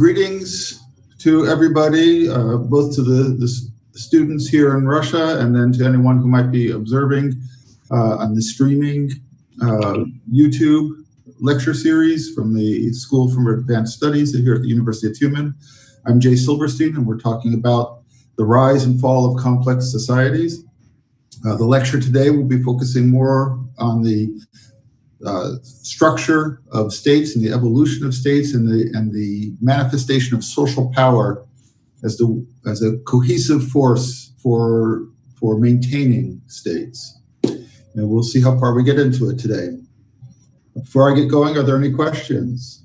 Greetings to everybody, both to the students here in Russia and then to anyone who might be observing on the streaming YouTube lecture series from the School for Advanced Studies here at the University of UTMN. I'm Jay Silverstein, and we're talking about the rise and fall of complex societies. The lecture today will be focusing more on the structure of states and the evolution of states and the manifestation of social power as a cohesive force for maintaining states. And we'll see how far we get into it today. Before I get going, are there any questions?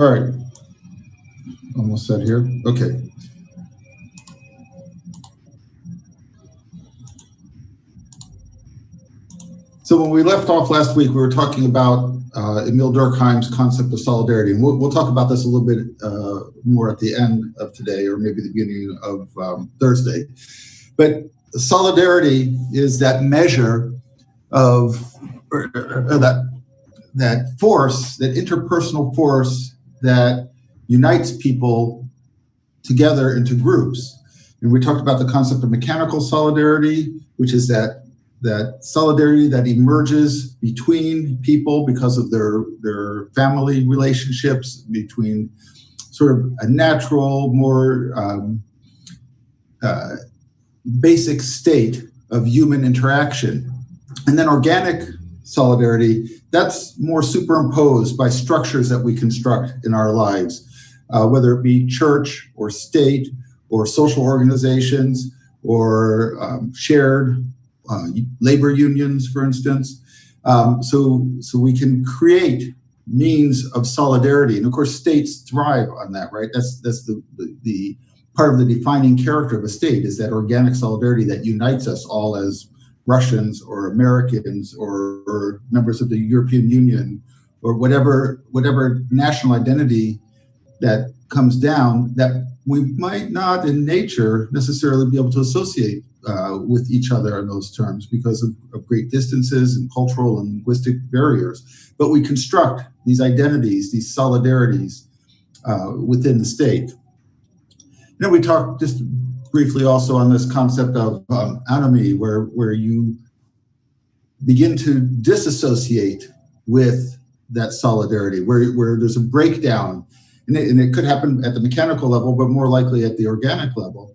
All right, almost set here. Okay. So when we left off last week, we were talking about Emil Durkheim's concept of solidarity, and we'll talk about this a little bit more at the end of today, or maybe the beginning of Thursday. But solidarity is that measure of that force, that interpersonal force that unites people together into groups. And we talked about the concept of mechanical solidarity, which is that solidarity that emerges between people because of their family relationships, between sort of a natural, more basic state of human interaction. And then organic solidarity, that's more superimposed by structures that we construct in our lives, whether it be church or state or social organizations or shared labor unions, for instance. So we can create means of solidarity. And of course, states thrive on that, right? That's the part of the defining character of a state, is that organic solidarity that unites us all as Russians or Americans or members of the European Union or whatever national identity that comes down, that we might not in nature necessarily be able to associate with each other in those terms because of great distances and cultural and linguistic barriers. But we construct these identities, these solidarities within the state. Then we talked just briefly also on this concept of anomie, where you begin to disassociate with that solidarity, where there's a breakdown, and it could happen at the mechanical level, but more likely at the organic level,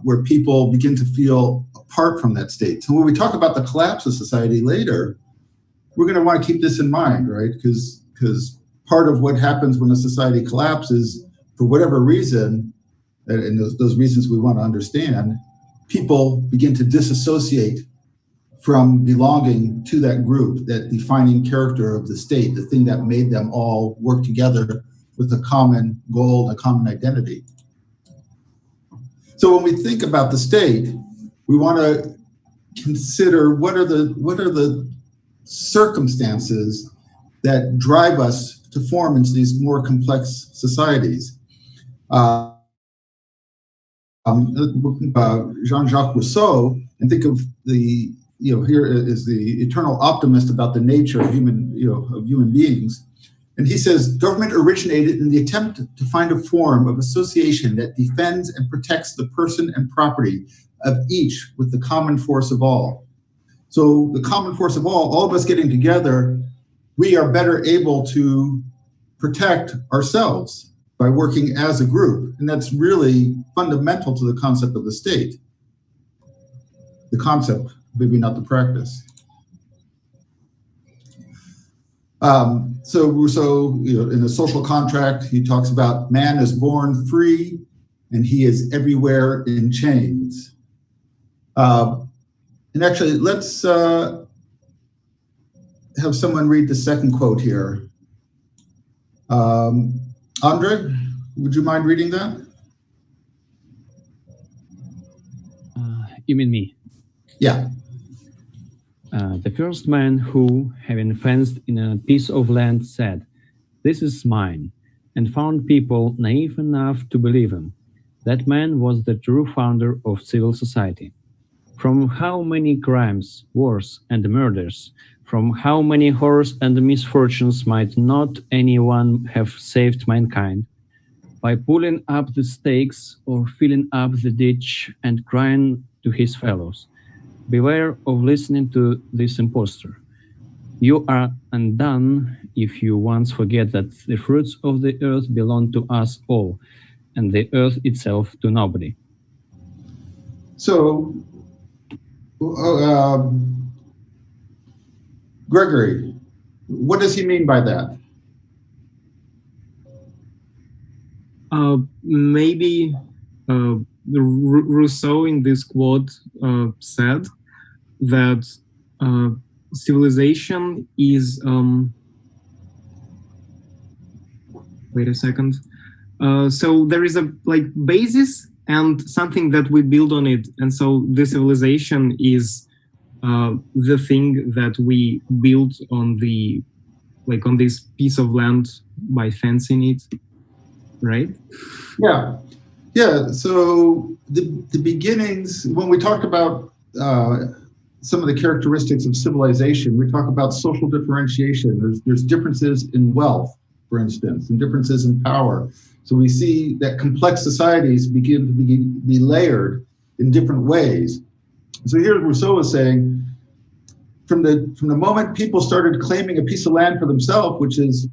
where people begin to feel apart from that state. So when we talk about the collapse of society later, we're going to want to keep this in mind, right? Because part of what happens when a society collapses, for whatever reason, and those reasons we want to understand, people begin to disassociate from belonging to that group, that defining character of the state, the thing that made them all work together with a common goal, a common identity. So when we think about the state, we want to consider what are the circumstances that drive us to form into these more complex societies. Jean-Jacques Rousseau, and think of here is the eternal optimist about the nature of human beings. And he says, government originated in the attempt to find a form of association that defends and protects the person and property of each with the common force of all. So the common force of all of us getting together, we are better able to protect ourselves by working as a group. And that's really fundamental to the concept of the state. The concept, maybe not the practice. So Rousseau, in the social contract, he talks about man is born free and he is everywhere in chains. And actually, let's have someone read the second quote here. Andre, would you mind reading that? You mean me? Yeah. The first man who, having fenced in a piece of land, said, "This is mine," and found people naive enough to believe him. That man was the true founder of civil society. From how many crimes, wars, and murders, from how many horrors and misfortunes might not anyone have saved mankind? By pulling up the stakes or filling up the ditch and crying to his fellows, "Beware of listening to this impostor. You are undone if you once forget that the fruits of the earth belong to us all, and the earth itself to nobody." So, Gregory, what does he mean by that? Maybe Rousseau in this quote said that civilization is wait a second. So there is a basis and something that we build on it, and so the civilization is the thing that we build on the on this piece of land by fencing it, right? Yeah. So the beginnings, when we talk about some of the characteristics of civilization, we talk about social differentiation. There's differences in wealth, for instance, and differences in power. So we see that complex societies begin to be layered in different ways. So here Rousseau is saying, from the moment people started claiming a piece of land for themselves, which is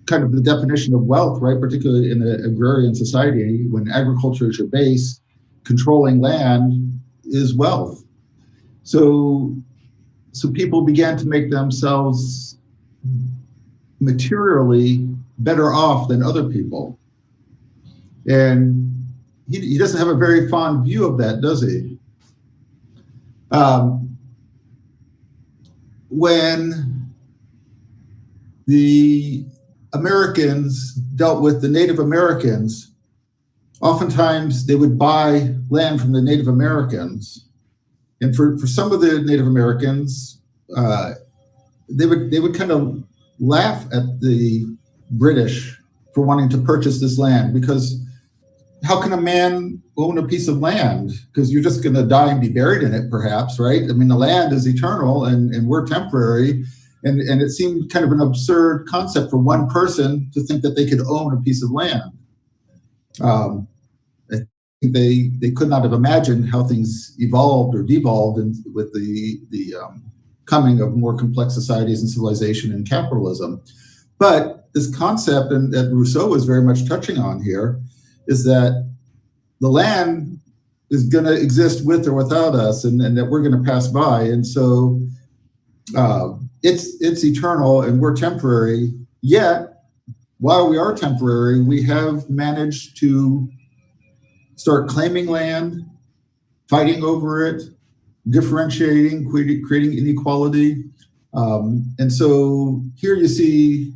kind of the definition of wealth, right? Particularly in an agrarian society, when agriculture is your base, controlling land is wealth. So people began to make themselves materially better off than other people. And he doesn't have a very fond view of that, does he? When the Americans dealt with the Native Americans, oftentimes they would buy land from the Native Americans. And for some of the Native Americans, they would kind of laugh at the British for wanting to purchase this land, because how can a man own a piece of land? Because you're just going to die and be buried in it, perhaps, right? I mean, the land is eternal and we're temporary. And it seemed kind of an absurd concept for one person to think that they could own a piece of land. I think they could not have imagined how things evolved or devolved with the coming of more complex societies and civilization and capitalism. But this concept, and that Rousseau is very much touching on here, is that the land is going to exist with or without us, and that we're going to pass by. And so it's eternal and we're temporary. Yet, while we are temporary, we have managed to start claiming land, fighting over it, differentiating, creating inequality. And so here you see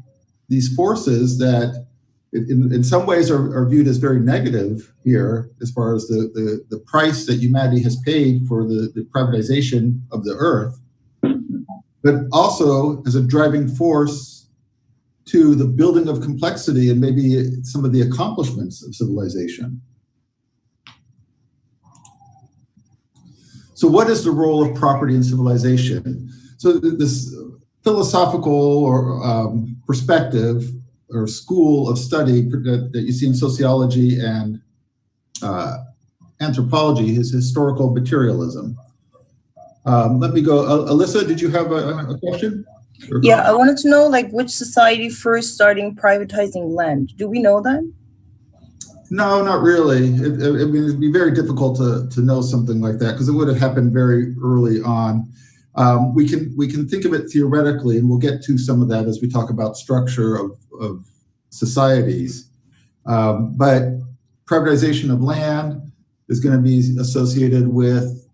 these forces that in some ways are viewed as very negative here, as far as the price that humanity has paid for the privatization of the earth, but also as a driving force to the building of complexity and maybe some of the accomplishments of civilization. So what is the role of property in civilization? So this philosophical or perspective or school of study that you see in sociology and anthropology is historical materialism. Let me go. Alyssa, did you have a question? Yeah, I wanted to know which society first starting privatizing land. Do we know that? No, not really. It'd be very difficult to know something like that, because it would have happened very early on. We can think of it theoretically, and we'll get to some of that as we talk about structure of societies. But privatization of land is going to be associated with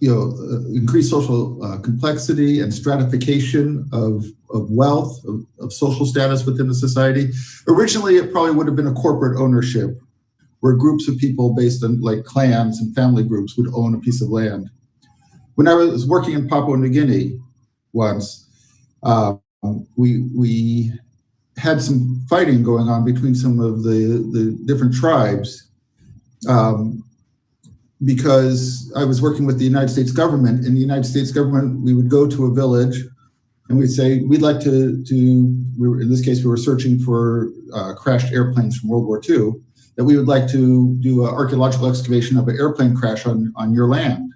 increased social complexity and stratification of wealth, of social status within the society. Originally, it probably would have been a corporate ownership, where groups of people based on like clans and family groups would own a piece of land. When I was working in Papua New Guinea once, we had some fighting going on between some of the different tribes because I was working with the United States government. In the United States government, we would go to a village and we'd say, we'd like in this case, we were searching for crashed airplanes from World War II, that we would like to do an archaeological excavation of an airplane crash on your land.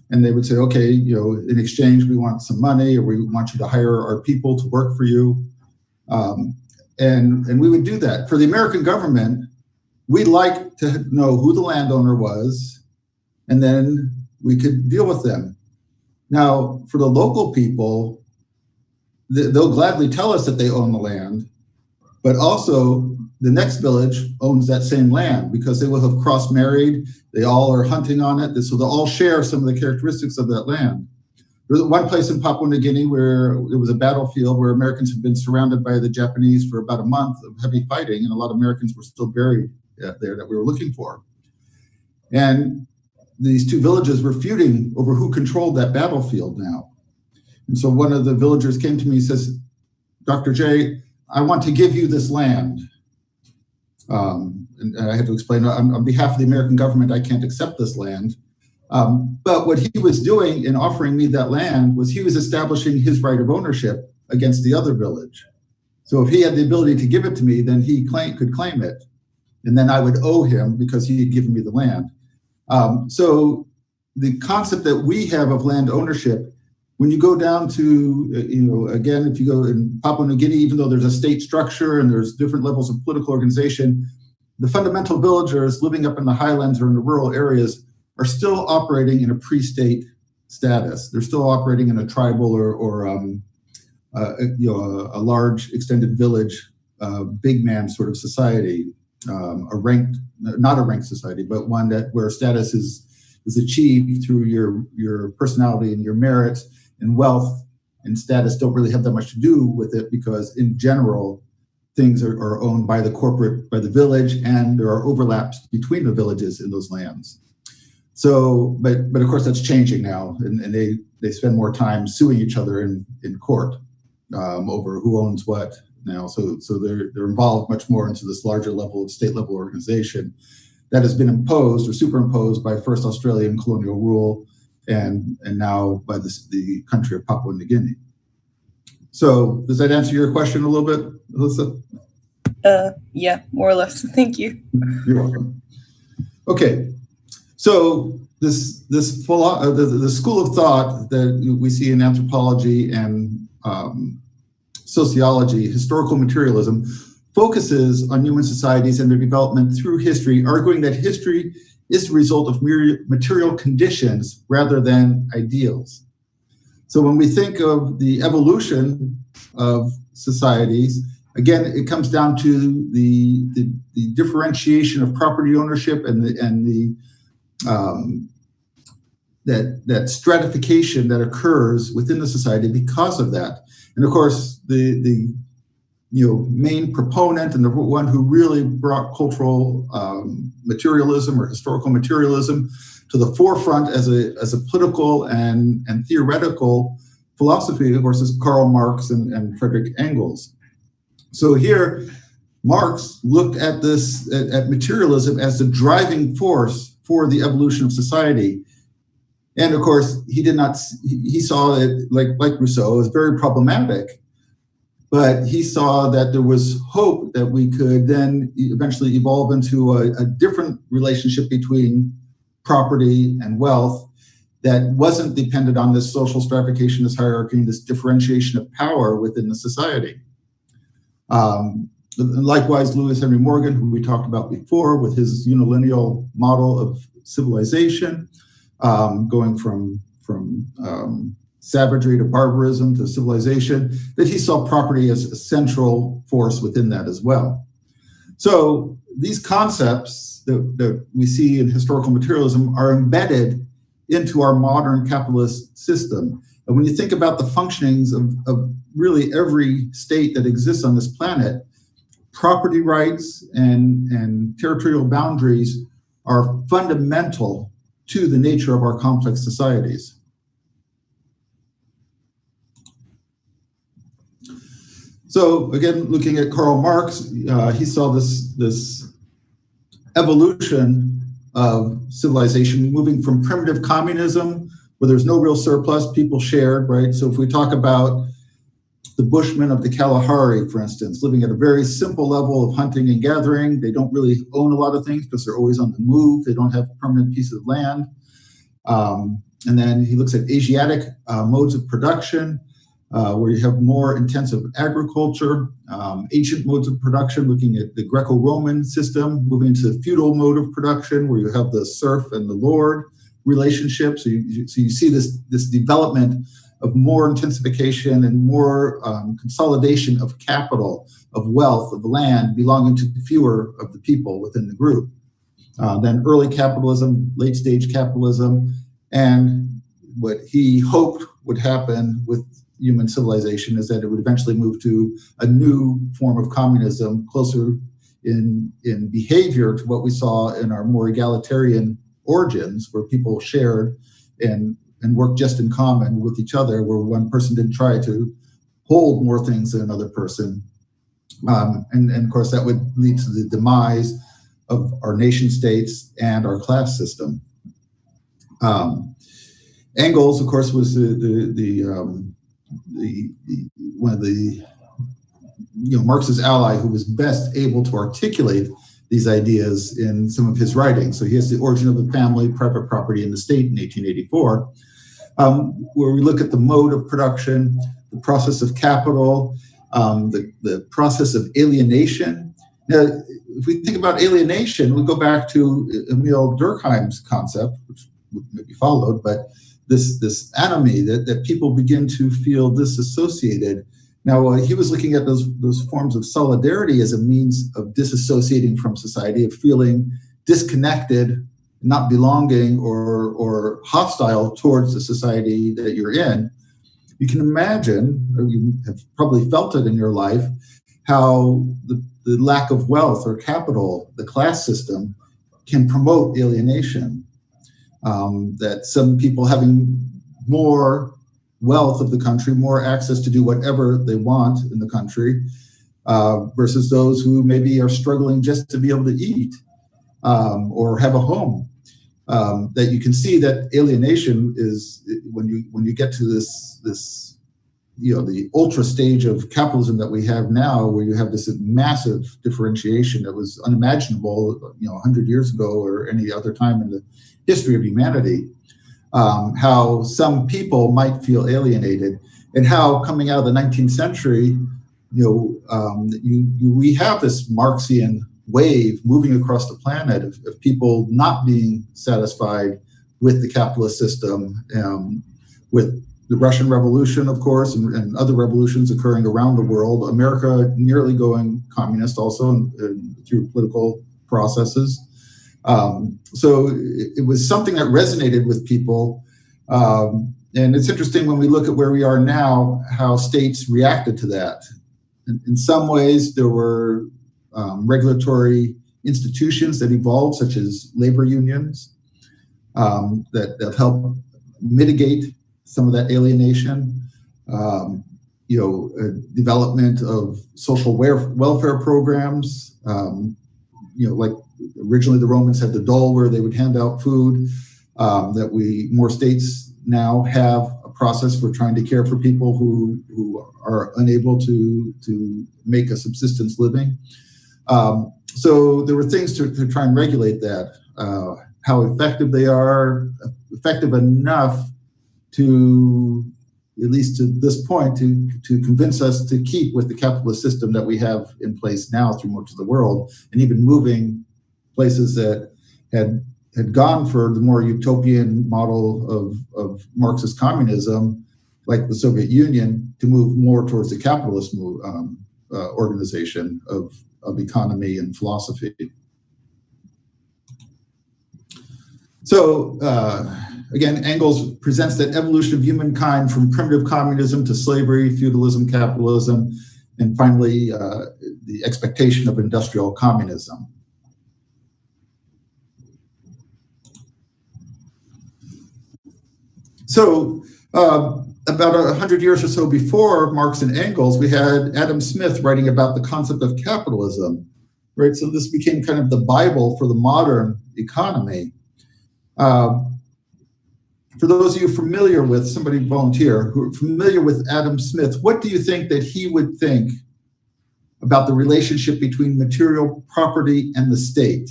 And they would say, okay, in exchange, we want some money, or we want you to hire our people to work for you. And we would do that. For the American government, we'd like to know who the landowner was, and then we could deal with them. Now, for the local people, they'll gladly tell us that they own the land, but also the next village owns that same land because they will have cross-married. They all are hunting on it. So they'll all share some of the characteristics of that land. There's one place in Papua New Guinea where it was a battlefield where Americans had been surrounded by the Japanese for about a month of heavy fighting, and a lot of Americans were still buried there that we were looking for. And these two villages were feuding over who controlled that battlefield now. And so one of the villagers came to me and says, Dr. J, I want to give you this land. And I had to explain, on behalf of the American government, I can't accept this land. But what he was doing in offering me that land was he was establishing his right of ownership against the other village. So if he had the ability to give it to me, then he could claim it. And then I would owe him because he had given me the land. So the concept that we have of land ownership, when you go down to, again, if you go in Papua New Guinea, even though there's a state structure and there's different levels of political organization, the fundamental villagers living up in the highlands or in the rural areas are still operating in a pre-state status. They're still operating in a tribal or a large extended village, big man sort of society, not a ranked society, but one where status is achieved through your personality and your merit, and wealth and status don't really have that much to do with it because in general, things are owned by the village, and there are overlaps between the villages in those lands. So, but of course that's changing now, and they spend more time suing each other in court over who owns what now. So they're involved much more into this larger level of state level organization that has been imposed or superimposed by first Australian colonial rule and now by the country of Papua New Guinea. So does that answer your question a little bit, Alyssa? Yeah, more or less. Thank you. You're welcome. Okay, so the school of thought that we see in anthropology and sociology, historical materialism, focuses on human societies and their development through history, arguing that history is the result of material conditions rather than ideals. So when we think of the evolution of societies, again, it comes down to the differentiation of property ownership and that stratification that occurs within the society because of that. And of course, the main proponent and the one who really brought cultural materialism or historical materialism to the forefront as a political and theoretical philosophy, of course, is Karl Marx and Friedrich Engels. So here, Marx looked at at materialism as the driving force for the evolution of society. And of course, he saw it, like Rousseau, as very problematic. But he saw that there was hope that we could then eventually evolve into a different relationship between property and wealth that wasn't dependent on this social stratification, this hierarchy, and this differentiation of power within the society. Likewise, Lewis Henry Morgan, who we talked about before, with his unilineal model of civilization, going from savagery to barbarism to civilization, that he saw property as a central force within that as well. So these concepts that we see in historical materialism are embedded into our modern capitalist system. And when you think about the functionings of really every state that exists on this planet, property rights and territorial boundaries are fundamental to the nature of our complex societies. So again, looking at Karl Marx, he saw this evolution of civilization moving from primitive communism, where there's no real surplus, people shared, right? So if we talk about the Bushmen of the Kalahari, for instance, living at a very simple level of hunting and gathering, they don't really own a lot of things because they're always on the move, they don't have permanent pieces of land. And then he looks at Asiatic modes of production, where you have more intensive agriculture, ancient modes of production, looking at the Greco-Roman system, moving into the feudal mode of production, where you have the serf and the lord relationship. So you see this development of more intensification and more consolidation of capital, of wealth, of land belonging to fewer of the people within the group. Then early capitalism, late stage capitalism, and what he hoped would happen with human civilization is that it would eventually move to a new form of communism, closer in behavior to what we saw in our more egalitarian origins, where people shared and worked just in common with each other, where one person didn't try to hold more things than another person. And of course, that would lead to the demise of our nation states and our class system. Engels, of course, was one of the Marx's ally who was best able to articulate these ideas in some of his writings. So he has The Origin of the Family, Private Property, and the State in 1884, where we look at the mode of production, the process of capital, the process of alienation. Now, if we think about alienation, we go back to Emile Durkheim's concept, which may be followed, but this anomy that people begin to feel disassociated. Now, he was looking at those forms of solidarity as a means of disassociating from society, of feeling disconnected, not belonging, or hostile towards the society that you're in. You can imagine, or you have probably felt it in your life, how the lack of wealth or capital, the class system, can promote alienation. That some people having more wealth of the country, more access to do whatever they want in the country, versus those who maybe are struggling just to be able to eat or have a home. That you can see that alienation is when you get to this the ultra stage of capitalism that we have now, where you have this massive differentiation that was unimaginable 100 years ago or any other time in the history of humanity. How some people might feel alienated, and how coming out of the 19th century, we have this Marxian wave moving across the planet of people not being satisfied with the capitalist system, with the Russian Revolution, of course, and other revolutions occurring around the world. America nearly going communist also through political processes. So it was something that resonated with people. And it's interesting when we look at where we are now, how states reacted to that. In some ways, there were regulatory institutions that evolved, such as labor unions, that help mitigate some of that alienation. Development of social welfare programs, like originally the Romans had the dole where they would hand out food, that more states now have a process for trying to care for people who are unable to make a subsistence living. So there were things to try and regulate that. How effective they are, effective enough to, at least to this point, to convince us to keep with the capitalist system that we have in place now through much of the world, and even moving places that had had gone for the more utopian model of Marxist communism, like the Soviet Union, to move more towards the capitalist organization of economy and philosophy. So again, Engels presents that evolution of humankind from primitive communism to slavery, feudalism, capitalism, and finally the expectation of industrial communism. So about 100 years or so before Marx and Engels, we had Adam Smith writing about the concept of capitalism, right? So this became kind of the Bible for the modern economy. For those of you familiar with, somebody volunteer, who are familiar with Adam Smith, what do you think that he would think about the relationship between material property and the state?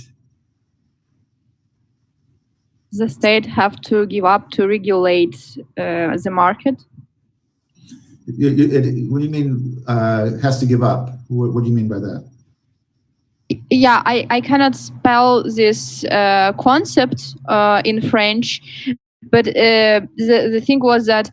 The state have to give up to regulate the market. What do you mean has to give up? What do you mean by that? Yeah, I cannot spell this concept in French, but the thing was that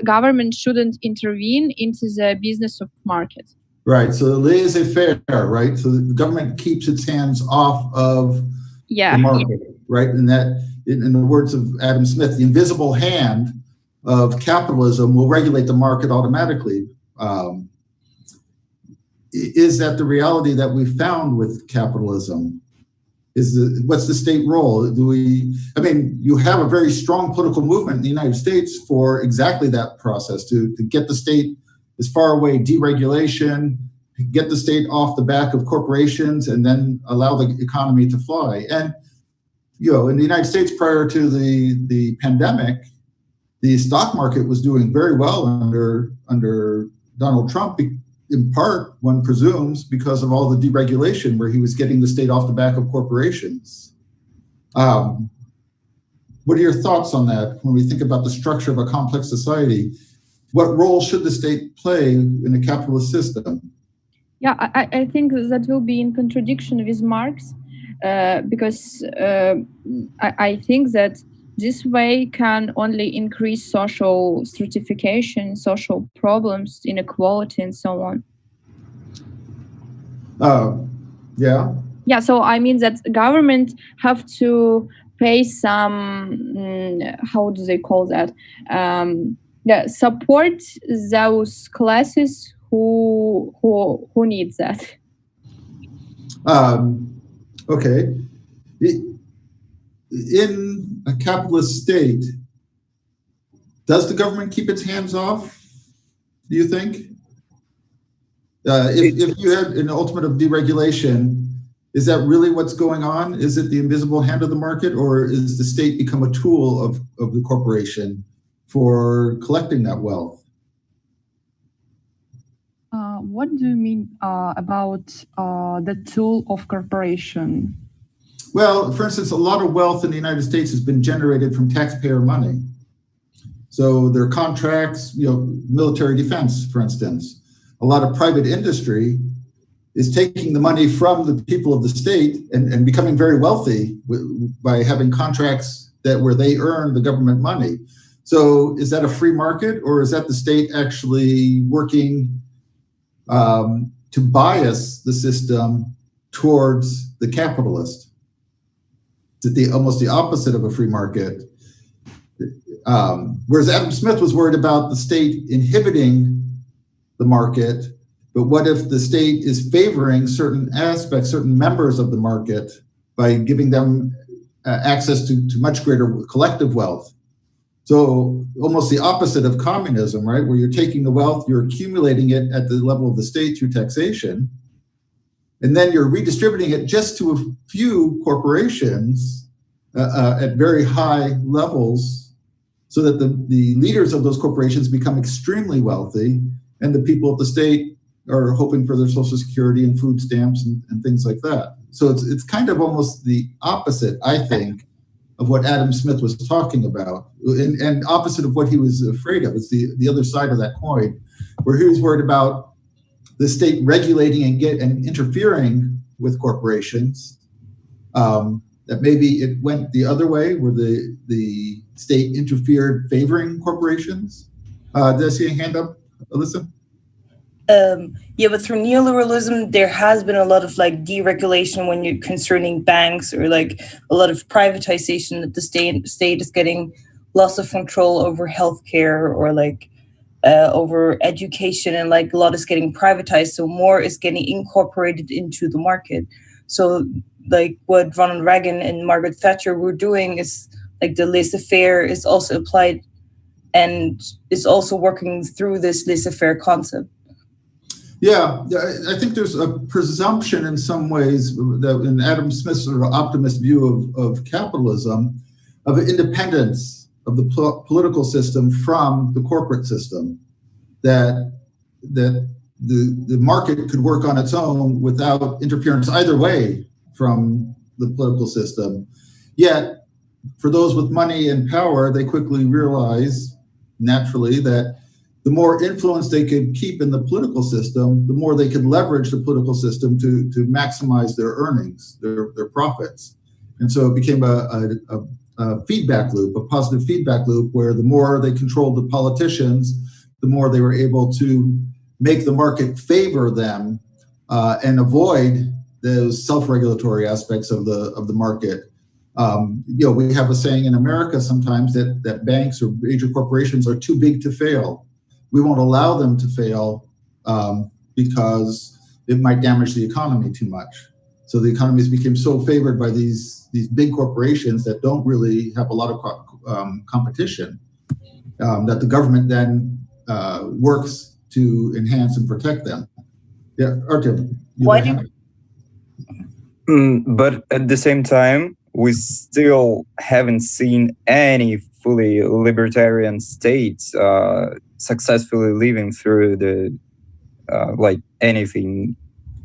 government shouldn't intervene into the business of market. Right, so laissez-faire, right? So the government keeps its hands off of the market, right? And that, in the words of Adam Smith, the invisible hand of capitalism will regulate the market automatically. Is that the reality that we found with capitalism? What's the state role? I mean, you have a very strong political movement in the United States for exactly that process, to get the state as far away, deregulation, get the state off the back of corporations, and then allow the economy to fly. And, you know, in the United States prior to the pandemic, the stock market was doing very well under Donald Trump, in part, one presumes, because of all the deregulation where he was getting the state off the back of corporations. What are your thoughts on that when we think about the structure of a complex society? What role should the state play in a capitalist system? Yeah, I think that will be in contradiction with Marx, because I think that this way can only increase social stratification, social problems, inequality, and so on. Yeah. Yeah, so I mean that government have to pay some, how do they call that? Support those classes who need that. Okay. In a capitalist state, does the government keep its hands off, do you think? If you had an ultimate of deregulation, is that really what's going on? Is it the invisible hand of the market, or is the state become a tool of the corporation for collecting that wealth? What do you mean about the tool of corporation? Well, for instance, a lot of wealth in the United States has been generated from taxpayer money. So there are contracts, you know, military defense, for instance. A lot of private industry is taking the money from the people of the state and becoming very wealthy by having contracts where they earn the government money. So is that a free market, or is that the state actually working to bias the system towards the capitalist? Almost the opposite of a free market. Whereas Adam Smith was worried about the state inhibiting the market, but what if the state is favoring certain aspects, certain members of the market by giving them access to much greater collective wealth? So almost the opposite of communism, right? Where you're taking the wealth, you're accumulating it at the level of the state through taxation, and then you're redistributing it just to a few corporations at very high levels, so that the leaders of those corporations become extremely wealthy, and the people of the state are hoping for their Social Security and food stamps and things like that. So it's kind of almost the opposite, I think, of what Adam Smith was talking about, and opposite of what he was afraid of. It's the other side of that coin, where he was worried about the state regulating and interfering with corporations, that maybe it went the other way, where the state interfered favoring corporations. Did I see a hand up, Alyssa? Yeah, but through neoliberalism, there has been a lot of like deregulation when you're concerning banks, or like a lot of privatization, that the state is getting loss of control over healthcare, or like over education, and like a lot is getting privatized, so more is getting incorporated into the market. So like what Ronald Reagan and Margaret Thatcher were doing is like the laissez-faire is also applied and is also working through this laissez-faire concept. Yeah, I think there's a presumption in some ways that in Adam Smith's sort of optimist view of capitalism, of independence of the political system from the corporate system, that the market could work on its own without interference either way from the political system. Yet, for those with money and power, they quickly realize, naturally, that the more influence they could keep in the political system, the more they could leverage the political system to maximize their earnings, their profits. And so it became a feedback loop, a positive feedback loop, where the more they controlled the politicians, the more they were able to make the market favor them and avoid those self-regulatory aspects of the market. We have a saying in America sometimes that banks or major corporations are too big to fail. We won't allow them to fail because it might damage the economy too much. So the economies became so favored by these big corporations that don't really have a lot of competition, that the government then works to enhance and protect them. Yeah, Artem. But at the same time, we still haven't seen any fully libertarian states successfully living through the like anything,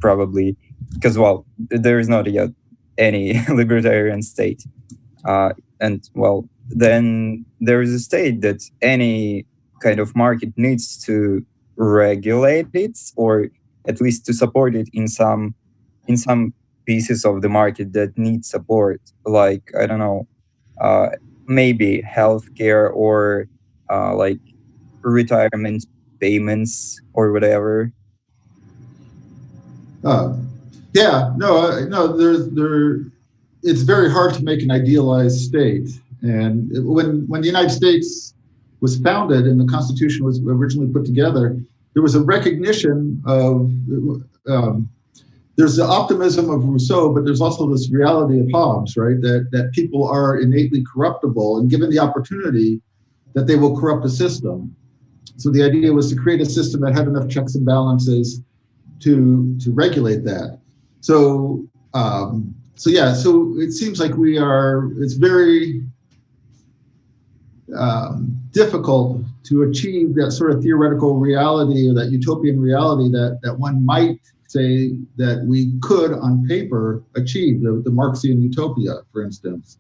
probably, because, well, there is not yet any libertarian state, and, well, then there is a state that any kind of market needs to regulate it, or at least to support it in some pieces of the market that need support, like, I don't know, maybe healthcare, or like retirement payments or whatever. It's very hard to make an idealized state. And when the United States was founded and the Constitution was originally put together, there was a recognition of, there's the optimism of Rousseau, but there's also this reality of Hobbes, right? That people are innately corruptible, and given the opportunity, that they will corrupt the system. So the idea was to create a system that had enough checks and balances to regulate that. So it seems like it's very difficult to achieve that sort of theoretical reality, or that utopian reality that one might say that we could on paper achieve, the Marxian utopia, for instance.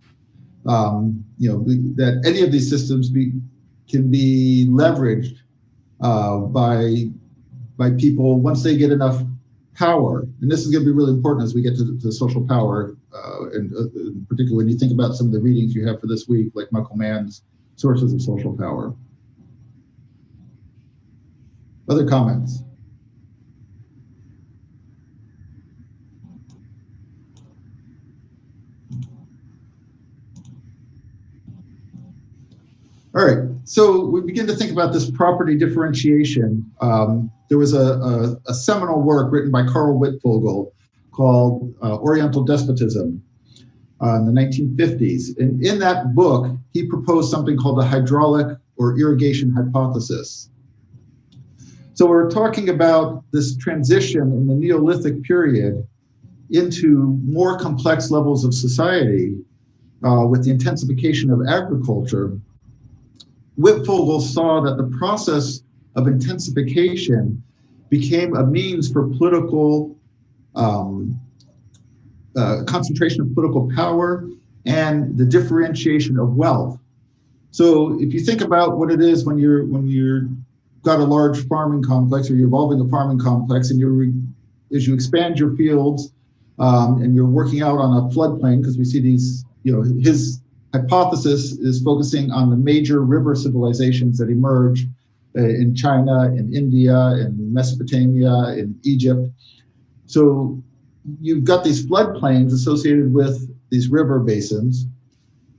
That any of these systems can be leveraged by people once they get enough power. And this is going to be really important as we get to social power, and particularly when you think about some of the readings you have for this week, like Michael Mann's Sources of Social Power. Other comments? All right, so we begin to think about this property differentiation. There was a seminal work written by Karl Wittfogel called Oriental Despotism in the 1950s. And in that book, he proposed something called the hydraulic or irrigation hypothesis. So we're talking about this transition in the Neolithic period into more complex levels of society with the intensification of agriculture. Wittfogel saw that the process of intensification became a means for political concentration of political power and the differentiation of wealth. So if you think about what it is when you're got a large farming complex, or you're evolving a farming complex, and as you expand your fields, and you're working out on a floodplain, because we see these, his hypothesis is focusing on the major river civilizations that emerge in China, in India, in Mesopotamia, in Egypt. So you've got these floodplains associated with these river basins,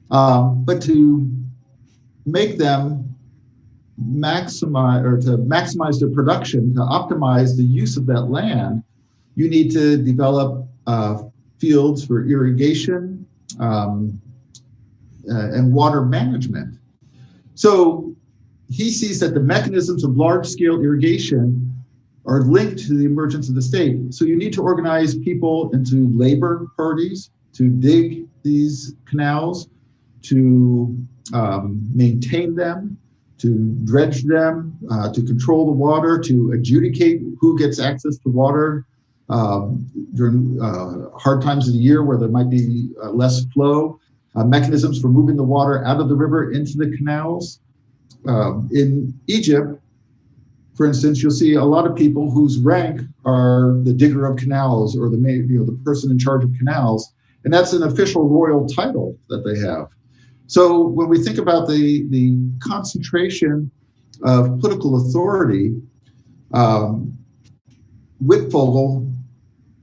but to make them maximize their production, to optimize the use of that land, you need to develop fields for irrigation and water management. So he sees that the mechanisms of large-scale irrigation are linked to the emergence of the state. So you need to organize people into labor parties to dig these canals, to maintain them, to dredge them, to control the water, to adjudicate who gets access to water during hard times of the year where there might be less flow, mechanisms for moving the water out of the river into the canals. In Egypt, for instance, you'll see a lot of people whose rank are the digger of canals or the person in charge of canals, and that's an official royal title that they have. So when we think about the concentration of political authority, Wittfogel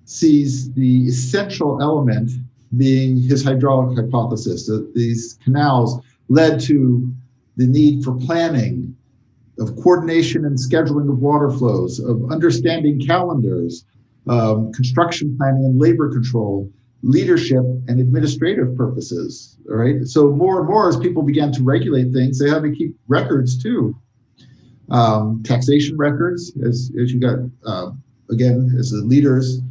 sees the essential element being his hydraulic hypothesis, that these canals led to the need for planning, of coordination and scheduling of water flows, of understanding calendars, construction planning and labor control, leadership and administrative purposes, all right? So more and more as people began to regulate things, they had to keep records too. Taxation records, as you got, again, as the leaders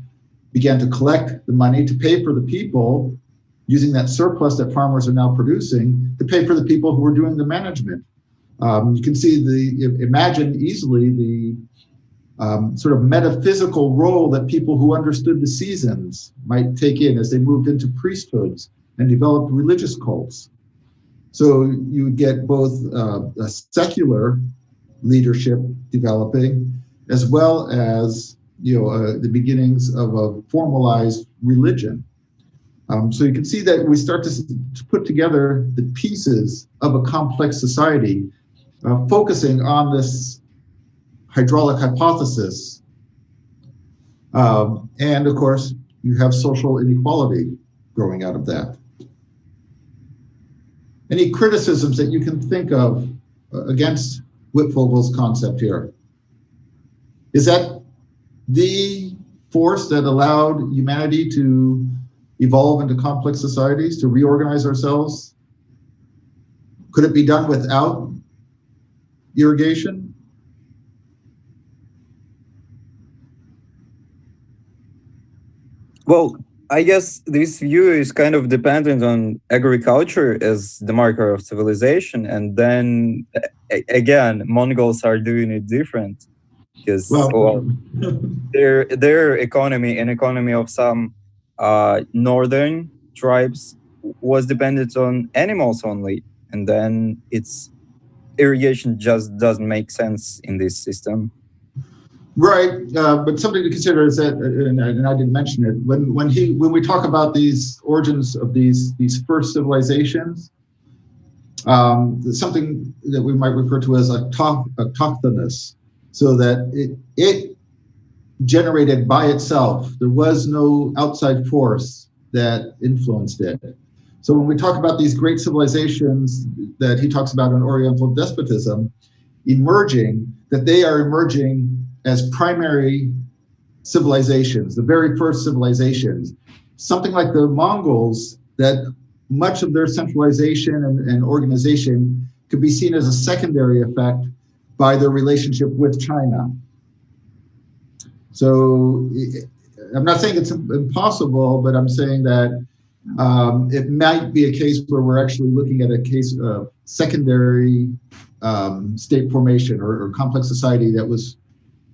began to collect the money to pay for the people, using that surplus that farmers are now producing to pay for the people who are doing the management. You can see imagine easily the sort of metaphysical role that people who understood the seasons might take in as they moved into priesthoods and developed religious cults. So you would get both a secular leadership developing, as well as the beginnings of a formalized religion. So you can see that we start to put together the pieces of a complex society, focusing on this hydraulic hypothesis. And of course, you have social inequality growing out of that. Any criticisms that you can think of against Wittfogel's concept here? Is that the force that allowed humanity to evolve into complex societies, to reorganize ourselves? Could it be done without irrigation? Well, I guess this view is kind of dependent on agriculture as the marker of civilization, and then again, Mongols are doing it different because their economy, an economy of some northern tribes, was dependent on animals only, and then its irrigation just doesn't make sense in this system. Right, but something to consider is that, and I didn't mention it, when we talk about these origins of these first civilizations, something that we might refer to as autochthonous, so that it generated by itself. There was no outside force that influenced it. So when we talk about these great civilizations that he talks about in Oriental despotism emerging, that they are emerging as primary civilizations, the very first civilizations. Something like the Mongols, that much of their centralization and organization could be seen as a secondary effect by their relationship with China. So I'm not saying it's impossible, but I'm saying that it might be a case where we're actually looking at a case of secondary state formation or complex society that was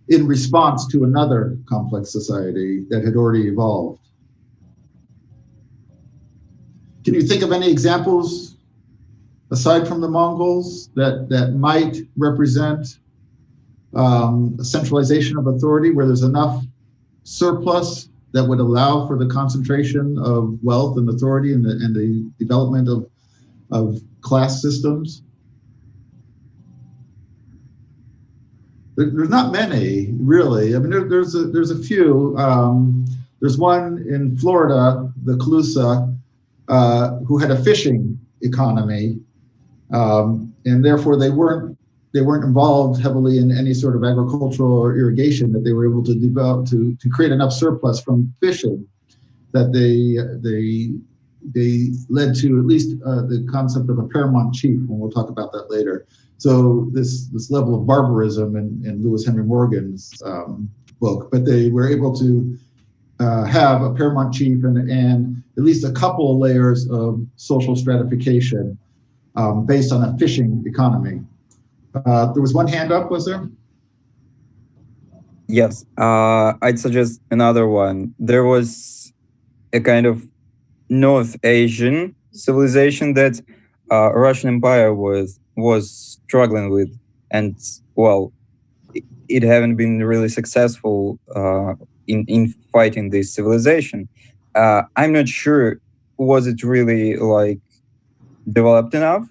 in response to another complex society that had already evolved. Can you think of any examples aside from the Mongols that might represent a centralization of authority where there's enough surplus that would allow for the concentration of wealth and authority and the development of class systems? There's not many, really. I mean, there's a few. There's one in Florida, the Calusa, who had a fishing economy, and therefore they weren't involved heavily in any sort of agricultural or irrigation, that they were able to develop to create enough surplus from fishing that they led to at least the concept of a paramount chief, and we'll talk about that later. So this level of barbarism in Lewis Henry Morgan's book, but they were able to have a paramount chief and at least a couple of layers of social stratification based on a fishing economy. There was one hand up, was there? Yes, I'd suggest another one. There was a kind of North Asian civilization that Russian Empire was struggling with, and well, it haven't been really successful in fighting this civilization. I'm not sure was it really like developed enough,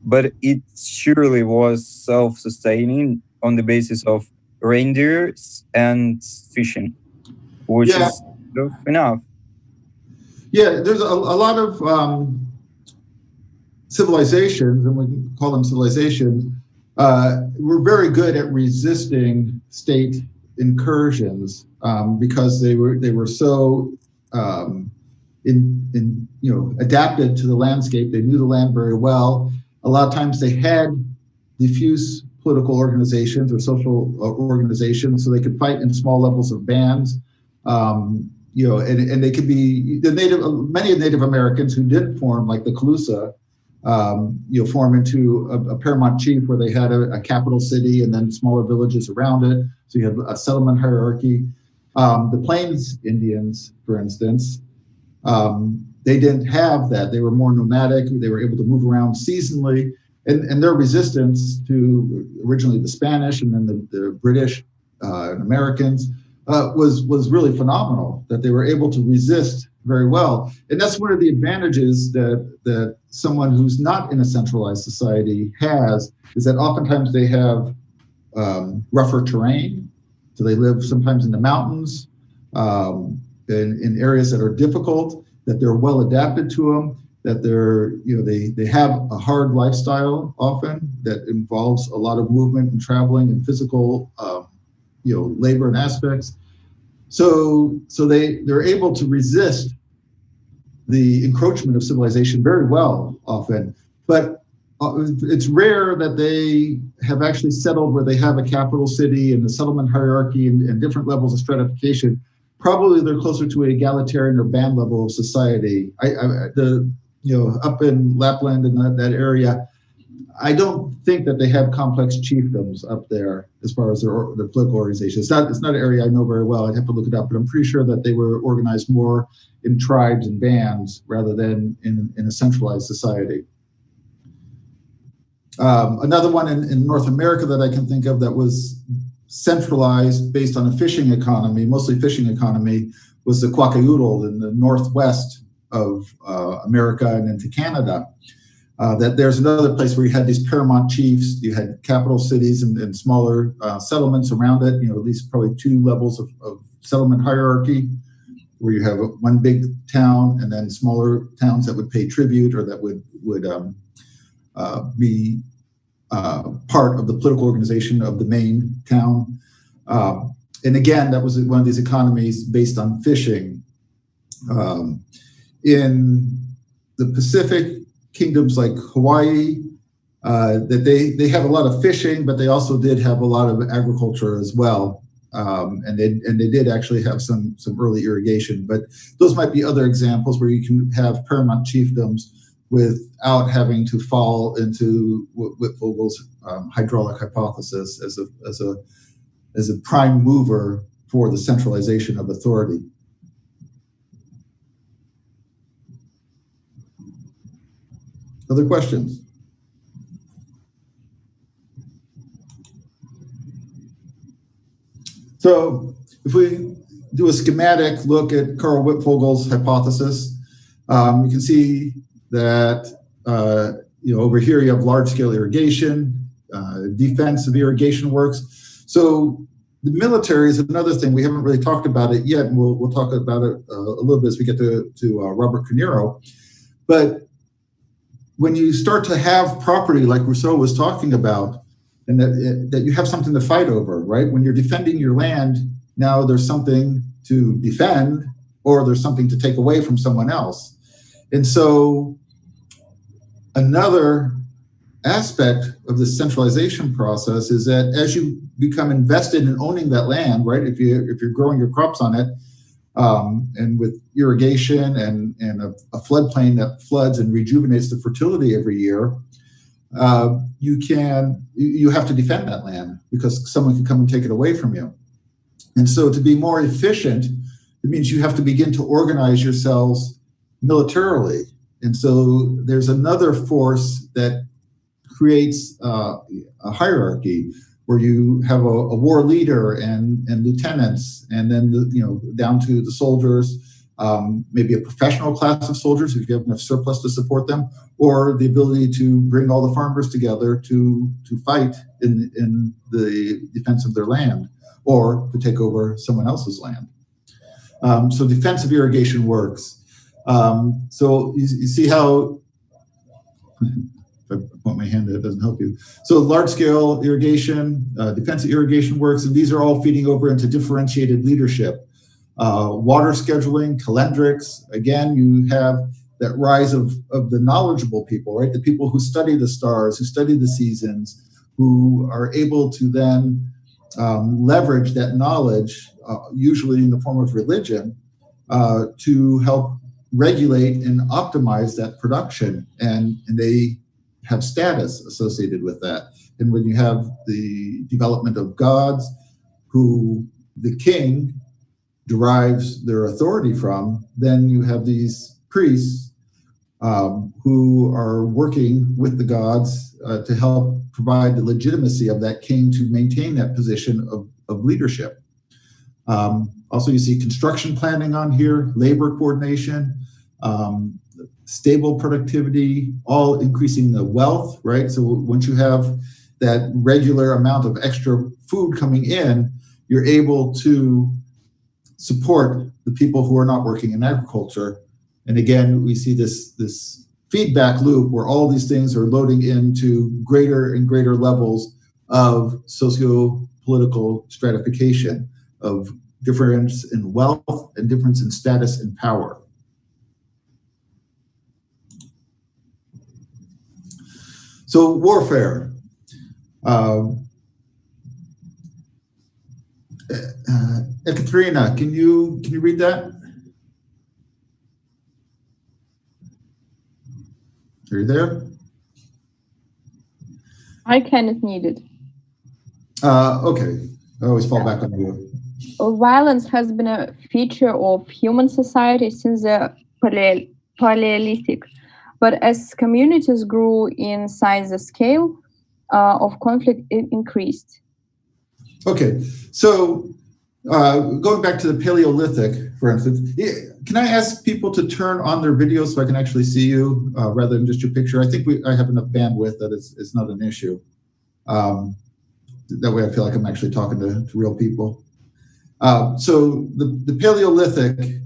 but it surely was self-sustaining on the basis of reindeers and fishing, which is enough. Yeah, there's a lot of civilizations, and we can call them civilizations, were very good at resisting state incursions because they were so adapted to the landscape. They knew the land very well. A lot of times they had diffuse political organizations or social organizations, so they could fight in small levels of bands. And they could be many Native Americans who did form, like the Calusa, form into a paramount chief where they had a capital city and then smaller villages around it. So you had a settlement hierarchy. The Plains Indians, for instance, they didn't have that. They were more nomadic. They were able to move around seasonally, and their resistance to originally the Spanish and then the British and Americans was really phenomenal, that they were able to resist very well. And that's one of the advantages that someone who's not in a centralized society has, is that oftentimes they have rougher terrain. So they live sometimes in the mountains, in areas that are difficult, that they're well adapted to them, that they have a hard lifestyle often that involves a lot of movement and traveling and physical labor and aspects. So they're able to resist the encroachment of civilization very well often, but it's rare that they have actually settled where they have a capital city and the settlement hierarchy and different levels of stratification. Probably they're closer to an egalitarian or band level of society. Up in Lapland and that area, I don't think that they have complex chiefdoms up there as far as their political organization. It's not an area I know very well. I'd have to look it up, but I'm pretty sure that they were organized more in tribes and bands rather than in a centralized society. Another one in North America that I can think of that was centralized based on a fishing economy, mostly fishing economy, was the Kwakayurol in the northwest of America and into Canada. That there's another place where you had these paramount chiefs, you had capital cities and smaller settlements around it, at least probably two levels of settlement hierarchy, where you have one big town and then smaller towns that would pay tribute or that would be part of the political organization of the main town. And again, that was one of these economies based on fishing. In the Pacific kingdoms like Hawaii, that they have a lot of fishing, but they also did have a lot of agriculture as well. And they did actually have some early irrigation, but those might be other examples where you can have paramount chiefdoms without having to fall into Wittvogel's hydraulic hypothesis as a prime mover for the centralization of authority. Other questions? So if we do a schematic look at Carl Wittfogel's hypothesis, you can see that over here you have large-scale irrigation, defense of irrigation works. So the military is another thing. We haven't really talked about it yet, and we'll talk about it a little bit as we get to Robert Carneiro. But when you start to have property like Rousseau was talking about, and that you have something to fight over, right? When you're defending your land, now there's something to defend, or there's something to take away from someone else. And so another aspect of the centralization process is that as you become invested in owning that land, right? If you're growing your crops on it, and with irrigation and a floodplain that floods and rejuvenates the fertility every year, you have to defend that land because someone can come and take it away from you. And so to be more efficient, it means you have to begin to organize yourselves militarily. And so there's another force that creates a hierarchy where you have a war leader and lieutenants, and then down to the soldiers, maybe a professional class of soldiers if you have enough surplus to support them, or the ability to bring all the farmers together to fight in the defense of their land, or to take over someone else's land. So defensive irrigation works. So you see how, if I point my hand, that doesn't help you. So large-scale irrigation, defensive irrigation works, and these are all feeding over into differentiated leadership. Water scheduling, calendrics, again, you have that rise of the knowledgeable people, right? The people who study the stars, who study the seasons, who are able to then leverage that knowledge, usually in the form of religion, to help regulate and optimize that production, and they have status associated with that. And when you have the development of gods, who the king derives their authority from, then you have these priests who are working with the gods to help provide the legitimacy of that king to maintain that position of leadership. Also, you see construction planning on here, labor coordination, stable productivity, all increasing the wealth, right? So once you have that regular amount of extra food coming in, you're able to support the people who are not working in agriculture. And again, we see this feedback loop where all these things are loading into greater and greater levels of socio-political stratification, of difference in wealth and difference in status and power. So warfare. Ekaterina, can you read that? Are you there? I can if needed. Okay, I always fall back on you. Violence has been a feature of human society since the Paleolithic, but as communities grew in size, the scale of conflict increased. Okay, so going back to the Paleolithic, for instance, can I ask people to turn on their videos so I can actually see you rather than just your picture? I think I have enough bandwidth that it's not an issue. That way I feel like I'm actually talking to real people. So the Paleolithic,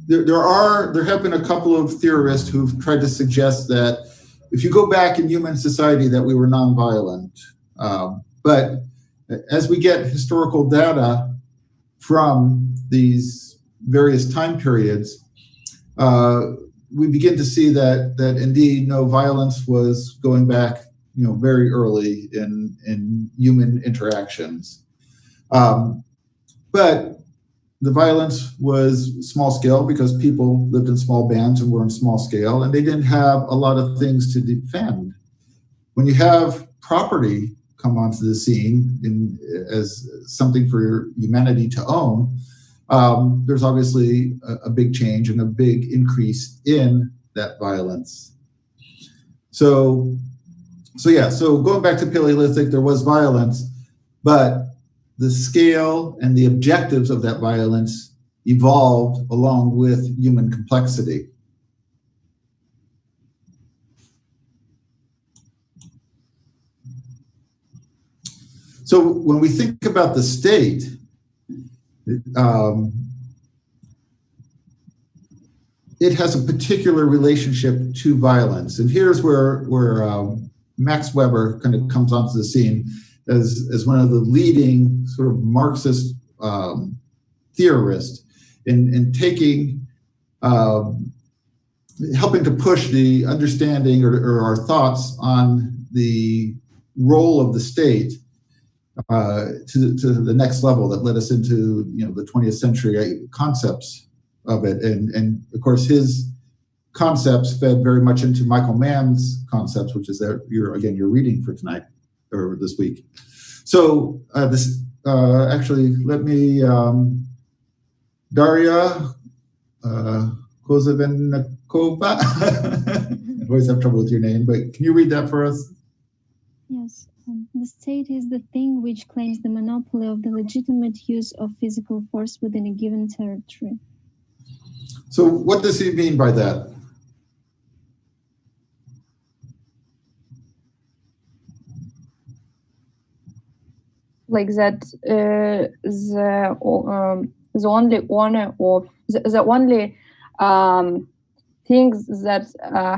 there have been a couple of theorists who've tried to suggest that if you go back in human society that we were nonviolent, but as we get historical data from these various time periods, we begin to see that indeed no, violence was going back, very early in human interactions. But the violence was small scale because people lived in small bands and were in small scale, and they didn't have a lot of things to defend. When you have property come onto the scene as something for humanity to own, there's obviously a big change and a big increase in that violence. So going back to Paleolithic, there was violence, but the scale and the objectives of that violence evolved along with human complexity. So when we think about the state, it has a particular relationship to violence. And here's where Max Weber kind of comes onto the scene as one of the leading sort of Marxist theorists in taking, helping to push the understanding or our thoughts on the role of the state to the next level that led us into the 20th century concepts of it, and of course his concepts fed very much into Michael Mann's concepts, which is that you're reading for tonight or this week. So actually, let me Daria Kozevennikova. I always have trouble with your name, but can you read that for us? Yes. The state is the thing which claims the monopoly of the legitimate use of physical force within a given territory. So what does he mean by that? Like that the only owner of the only things that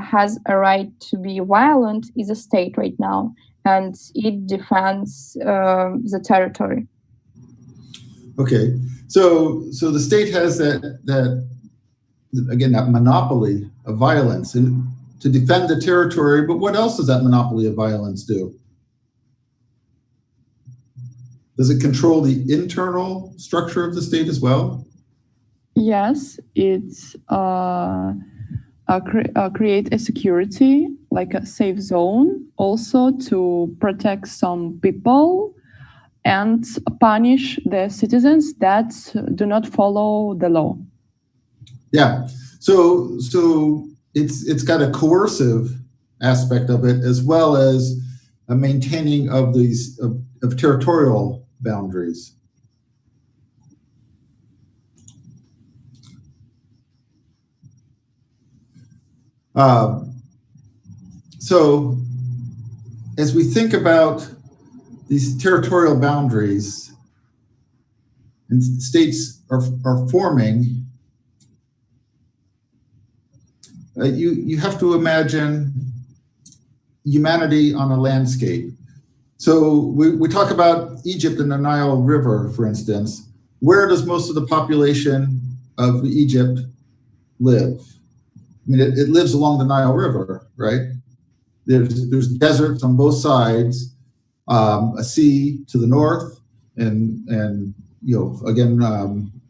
has a right to be violent is a state right now, and it defends the territory. Okay, so the state has that monopoly of violence and to defend the territory. But what else does that monopoly of violence do? Does it control the internal structure of the state as well? Yes, it's create a security, like a safe zone, also to protect some people and punish the citizens that do not follow the law. Yeah, so it's got a coercive aspect of it as well as a maintaining of these of territorial boundaries. So as we think about these territorial boundaries and states are forming, you have to imagine humanity on a landscape. So we talk about Egypt and the Nile River, for instance. Where does most of the population of Egypt live? I mean, it lives along the Nile River, right? There's deserts on both sides, a sea to the north, and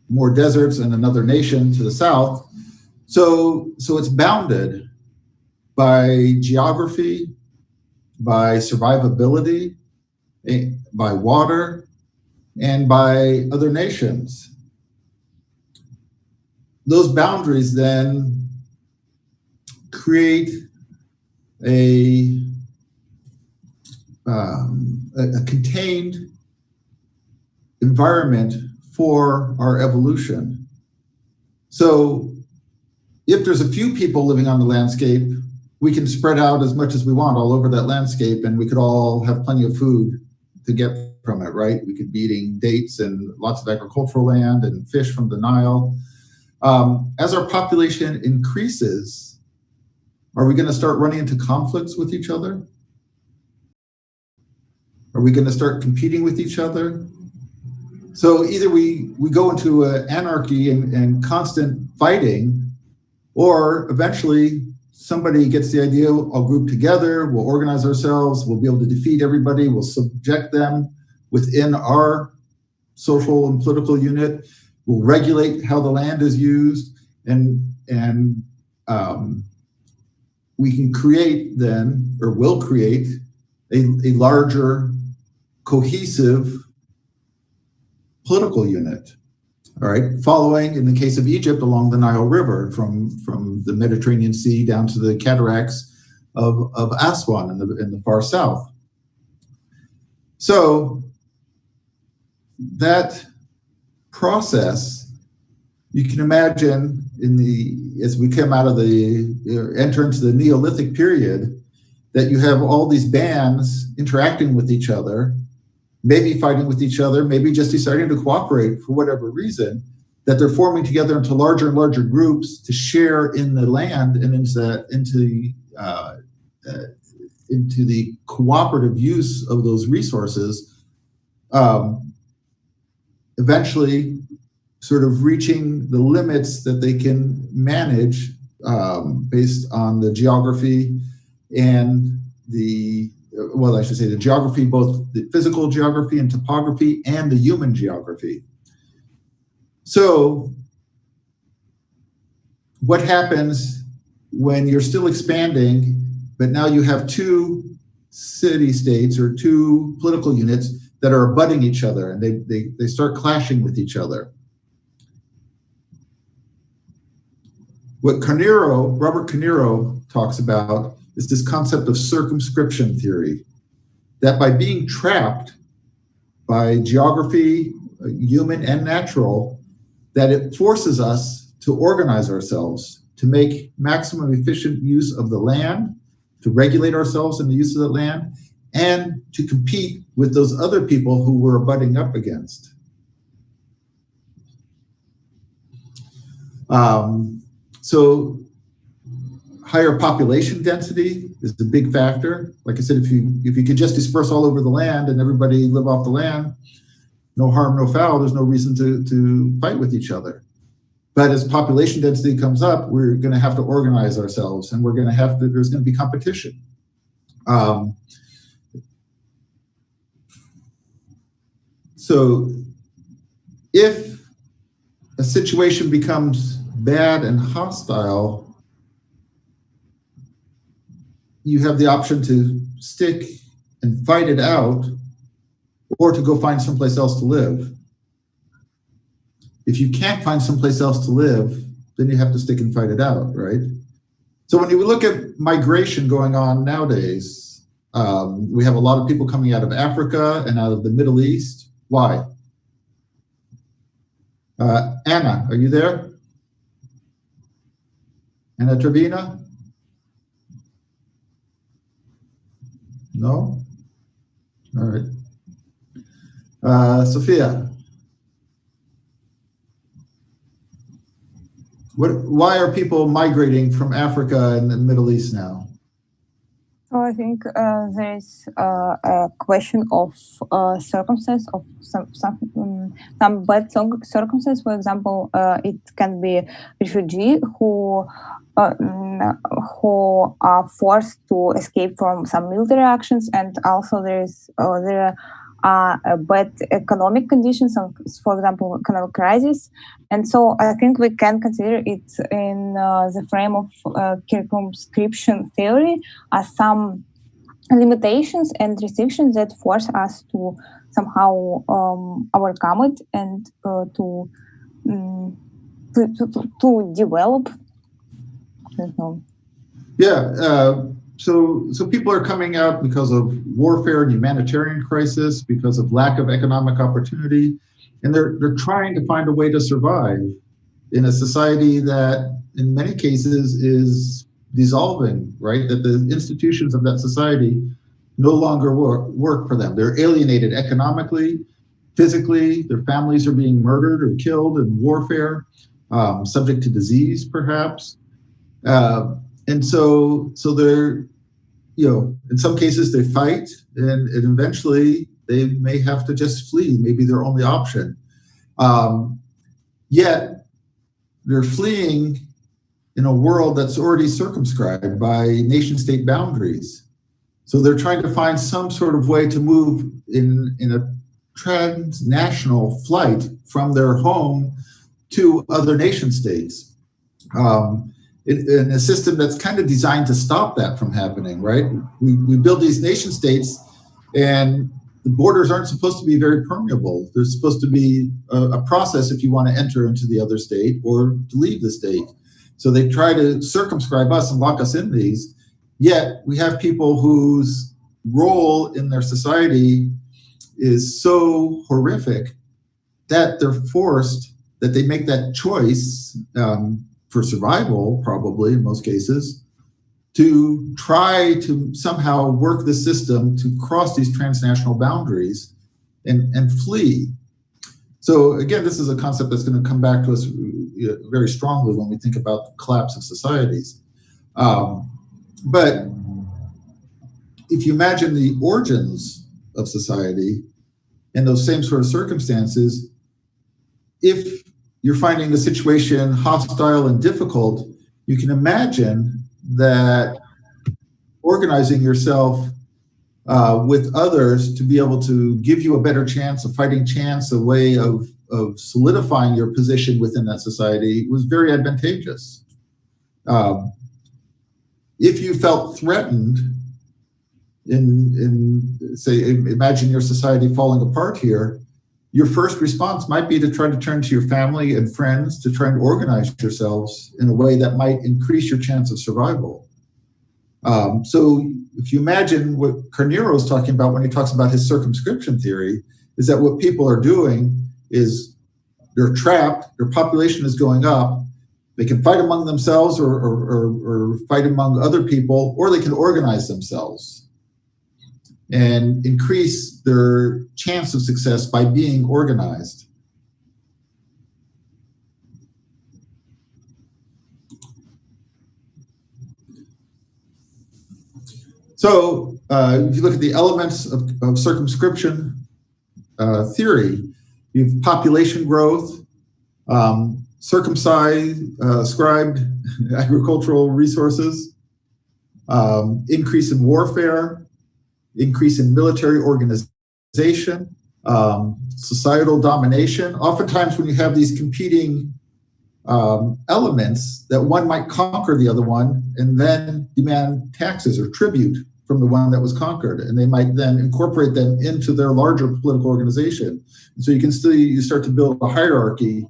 more deserts and another nation to the south. So it's bounded by geography, by survivability, by water, and by other nations. Those boundaries then create a contained environment for our evolution. So if there's a few people living on the landscape, we can spread out as much as we want all over that landscape, and we could all have plenty of food to get from it, right? We could be eating dates and lots of agricultural land and fish from the Nile. As our population increases, are we going to start running into conflicts with each other? Are we going to start competing with each other? So either we go into anarchy and constant fighting, or eventually somebody gets the idea, I'll group together, we'll organize ourselves, we'll be able to defeat everybody, we'll subject them within our social and political unit, we'll regulate how the land is used, and we can create then, or will create, a larger, cohesive political unit. All right, following, in the case of Egypt, along the Nile River, from the Mediterranean Sea down to the cataracts of Aswan in the far south. So that process, you can imagine as we come out of enter into the Neolithic period, that you have all these bands interacting with each other, maybe fighting with each other, maybe just deciding to cooperate for whatever reason, that they're forming together into larger and larger groups to share in the land and into the cooperative use of those resources, eventually sort of reaching the limits that they can manage based on the geography and the geography, both the physical geography and topography and the human geography. So what happens when you're still expanding, but now you have two city-states or two political units that are abutting each other, and they start clashing with each other? What Robert Carneiro talks about is this concept of circumscription theory, that by being trapped by geography, human and natural, that it forces us to organize ourselves, to make maximum efficient use of the land, to regulate ourselves in the use of the land, and to compete with those other people who we're butting up against. So higher population density is the big factor. Like I said, if you could just disperse all over the land and everybody live off the land, no harm, no foul, there's no reason to fight with each other. But as population density comes up, we're going to have to organize ourselves, and there's going to be competition. So if a situation becomes bad and hostile, you have the option to stick and fight it out, or to go find someplace else to live. If you can't find someplace else to live, then you have to stick and fight it out, right? So when you look at migration going on nowadays, we have a lot of people coming out of Africa and out of the Middle East. Why? Anna, are you there? Anna Trevina? No? All right. Sophia? Why are people migrating from Africa and the Middle East now? So I think there is a question of circumstance, of some bad circumstance. For example, it can be refugee who are forced to escape from some military actions, and also there are bad economic conditions, for example, economic crisis. And so I think we can consider it in the frame of circumscription theory as some limitations and restrictions that force us to somehow overcome it and to develop. I don't know. Yeah. So people are coming out because of warfare and humanitarian crisis, because of lack of economic opportunity, and they're trying to find a way to survive in a society that in many cases is dissolving, right? That the institutions of that society no longer work for them. They're alienated economically, physically, their families are being murdered or killed in warfare, subject to disease perhaps. And so they're, in some cases they fight, and eventually they may have to just flee, maybe their only option. Yet they're fleeing in a world that's already circumscribed by nation-state boundaries. So they're trying to find some sort of way to move in a transnational flight from their home to other nation states. In a system that's kind of designed to stop that from happening, right? We build these nation states, and the borders aren't supposed to be very permeable. There's supposed to be a process if you want to enter into the other state or to leave the state. So they try to circumscribe us and lock us in these, yet we have people whose role in their society is so horrific that they're forced, that they make that choice for survival, probably in most cases, to try to somehow work the system to cross these transnational boundaries and flee. So again, this is a concept that's going to come back to us very strongly when we think about the collapse of societies. But if you imagine the origins of society in those same sort of circumstances, if you're finding the situation hostile and difficult, you can imagine that organizing yourself with others to be able to give you a better chance, a fighting chance, a way of solidifying your position within that society was very advantageous. If you felt threatened in say, imagine your society falling apart here, your first response might be to try to turn to your family and friends to try and organize yourselves in a way that might increase your chance of survival. So if you imagine what Carneiro is talking about when he talks about his circumscription theory, is that what people are doing is they're trapped, their population is going up, they can fight among themselves or fight among other people, or they can organize themselves and increase their chance of success by being organized. So if you look at the elements of circumscription theory, you have population growth, circumscribed agricultural resources, increase in warfare, increase in military organization, societal domination. Oftentimes when you have these competing elements, that one might conquer the other one and then demand taxes or tribute from the one that was conquered, and they might then incorporate them into their larger political organization. And so you start to build a hierarchy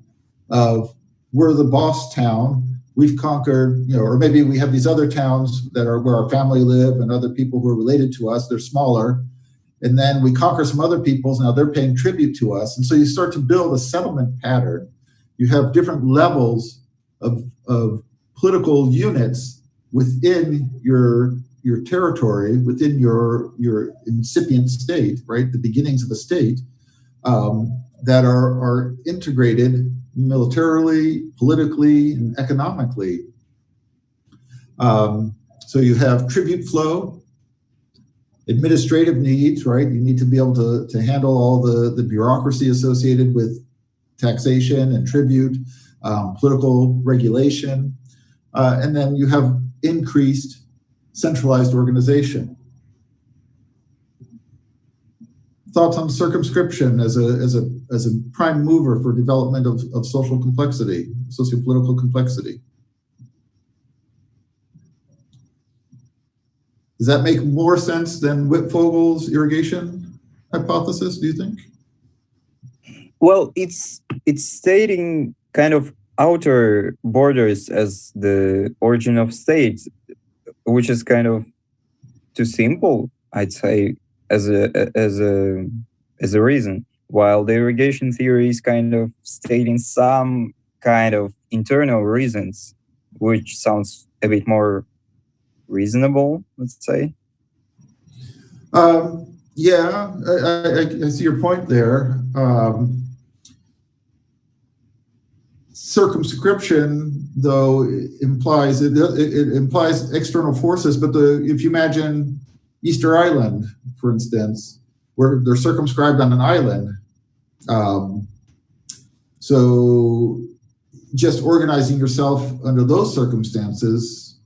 of, we're the boss town, we've conquered, or maybe we have these other towns that are where our family live and other people who are related to us, they're smaller. And then we conquer some other peoples, now they're paying tribute to us. And so you start to build a settlement pattern. You have different levels of political units within your territory, within your incipient state, right? The beginnings of a state that are integrated militarily, politically, and economically. So you have tribute flow, administrative needs, right? You need to be able to handle all the bureaucracy associated with taxation and tribute, political regulation, and then you have increased centralized organization. Thoughts on circumscription as a prime mover for development of social complexity, socio-political complexity? Does that make more sense than Wittfogel's irrigation hypothesis, do you think? Well, it's stating kind of outer borders as the origin of states, which is kind of too simple, I'd say, as a reason, while the irrigation theory is kind of stating some kind of internal reasons, which sounds a bit more reasonable, let's say. Yeah, I see your point there. Circumscription, though, implies it implies external forces. But if you imagine Easter Island, for instance, where they're circumscribed on an island, so just organizing yourself under those circumstances,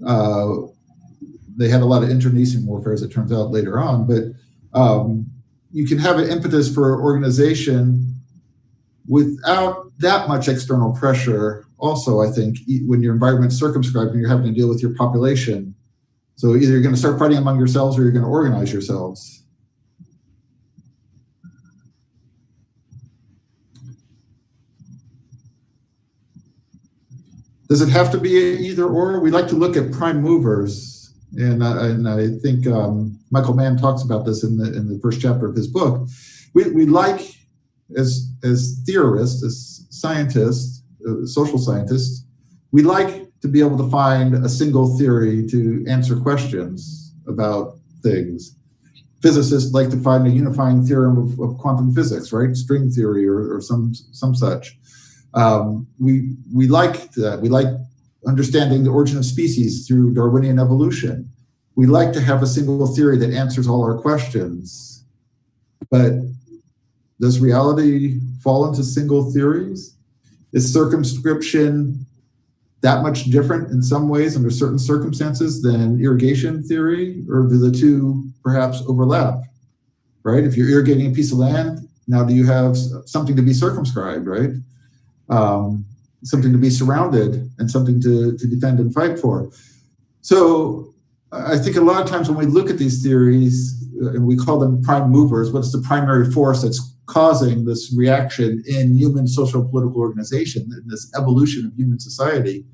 they had a lot of internecine warfare, as it turns out later on. But you can have an impetus for organization without that much external pressure. Also, I think when your environment's circumscribed and you're having to deal with your population, so either you're going to start fighting among yourselves or you're going to organize yourselves. Does it have to be either or? We like to look at prime movers, and I think Michael Mann talks about this in the first chapter of his book. We like as theorists, as scientists, social scientists, we like to be able to find a single theory to answer questions about things. Physicists like to find a unifying theorem of quantum physics, right? String theory or some such. We like that. We like understanding the origin of species through Darwinian evolution. We like to have a single theory that answers all our questions. But does reality fall into single theories? Is circumscription that much different in some ways under certain circumstances than irrigation theory, or do the two perhaps overlap, right? If you're irrigating a piece of land, now do you have something to be circumscribed, right? Something to be surrounded and something to defend and fight for. So I think a lot of times when we look at these theories, and we call them prime movers, what's the primary force that's causing this reaction in human social political organization, in this evolution of human society,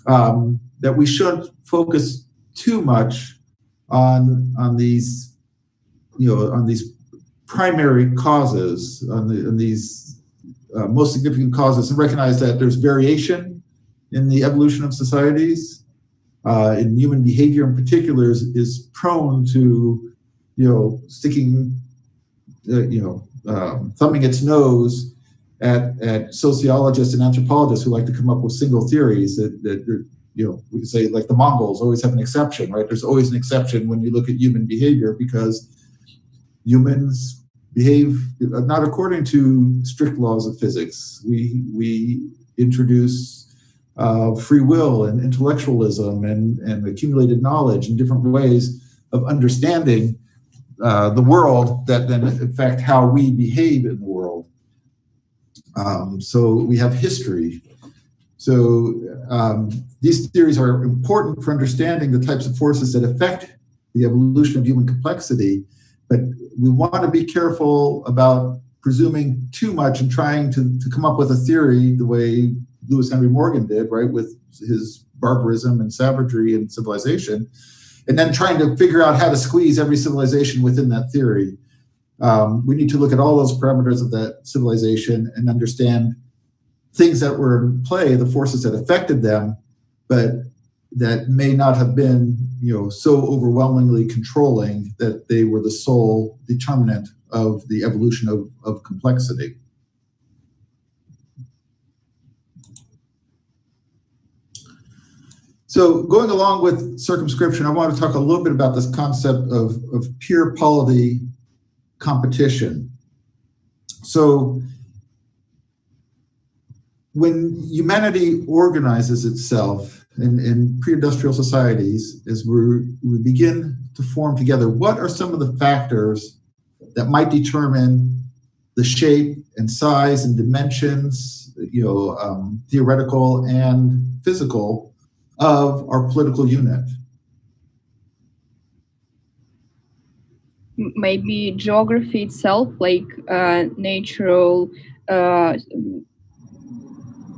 that we shouldn't focus too much on these, on these primary causes, on these most significant causes, and recognize that there's variation in the evolution of societies. In human behavior in particular is prone to, sticking, thumbing its nose at sociologists and anthropologists who like to come up with single theories that we can say, like the Mongols always have an exception, right? There's always an exception when you look at human behavior because humans behave not according to strict laws of physics. We introduce free will and intellectualism and accumulated knowledge and different ways of understanding the world that then affect how we behave in the world. So we have history. So these theories are important for understanding the types of forces that affect the evolution of human complexity, but we want to be careful about presuming too much and trying to come up with a theory the way Lewis Henry Morgan did, right, with his barbarism and savagery and civilization, and then trying to figure out how to squeeze every civilization within that theory. We need to look at all those parameters of that civilization and understand things that were in play, the forces that affected them, but that may not have been, so overwhelmingly controlling that they were the sole determinant of the evolution of complexity. So going along with circumscription, I want to talk a little bit about this concept of pure polity competition. So when humanity organizes itself in pre-industrial societies, as we begin to form together, what are some of the factors that might determine the shape and size and dimensions, theoretical and physical, of our political unit? Maybe geography itself, like natural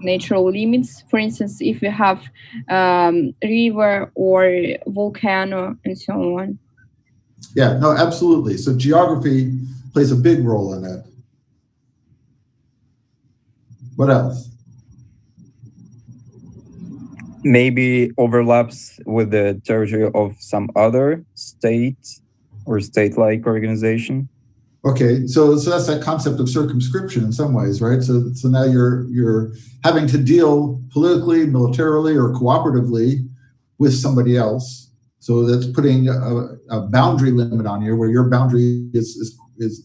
limits. For instance, if you have river or volcano and so on. Yeah, no, absolutely. So geography plays a big role in it. What else? Maybe overlaps with the territory of some other state or state-like organization. Okay, so that's that concept of circumscription in some ways, right? So now you're having to deal politically, militarily, or cooperatively with somebody else. So that's putting a boundary limit on you, where your boundary is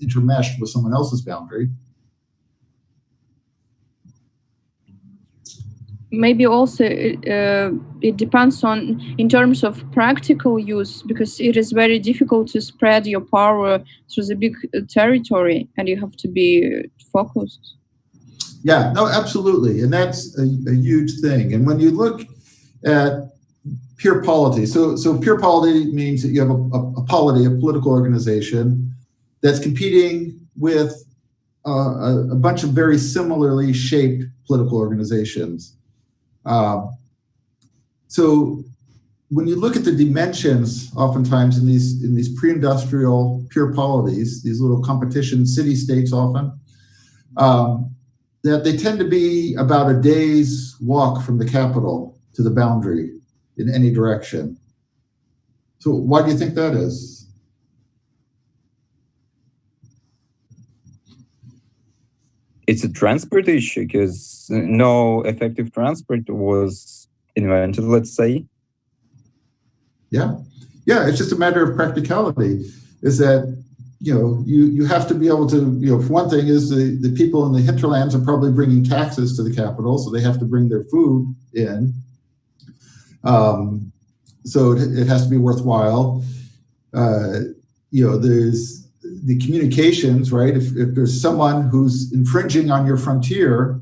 intermeshed with someone else's boundary. Maybe also it depends on, in terms of practical use, because it is very difficult to spread your power through the big territory, and you have to be focused. Yeah, no, absolutely, and that's a huge thing. And when you look at pure polity, so pure polity means that you have a polity, a political organization, that's competing with a bunch of very similarly shaped political organizations. So when you look at the dimensions, oftentimes in these pre-industrial pure polities, these little competition city-states often, that they tend to be about a day's walk from the capital to the boundary in any direction. So why do you think that is? It's a transport issue because no effective transport was invented, let's say. Yeah, it's just a matter of practicality. Is that, you have to be able to, for one thing is the people in the hinterlands are probably bringing taxes to the capital, so they have to bring their food in. So it has to be worthwhile. There's the communications, right? If there's someone who's infringing on your frontier,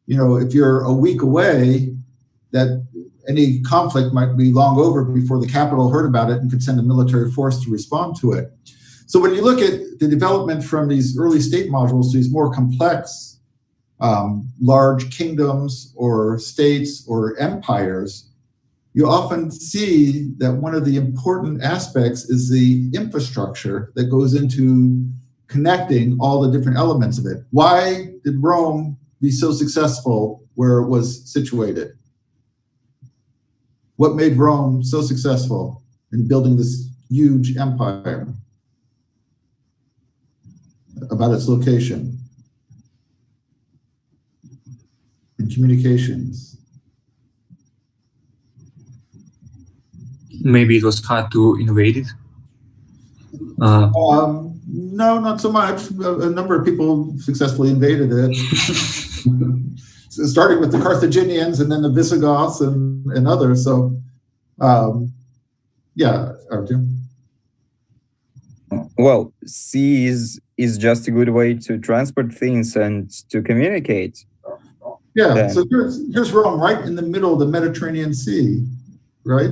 if you're a week away, that any conflict might be long over before the capital heard about it and could send a military force to respond to it. So when you look at the development from these early state modules to these more complex, large kingdoms or states or empires, you often see that one of the important aspects is the infrastructure that goes into connecting all the different elements of it. Why did Rome be so successful where it was situated? What made Rome so successful in building this huge empire? About its location and communications. Maybe it was hard to invade it? No, not so much. A number of people successfully invaded it. Starting with the Carthaginians and then the Visigoths and others. So, yeah, Artyom. Well, sea is just a good way to transport things and to communicate. Yeah, so here's Rome, right in the middle of the Mediterranean Sea, right?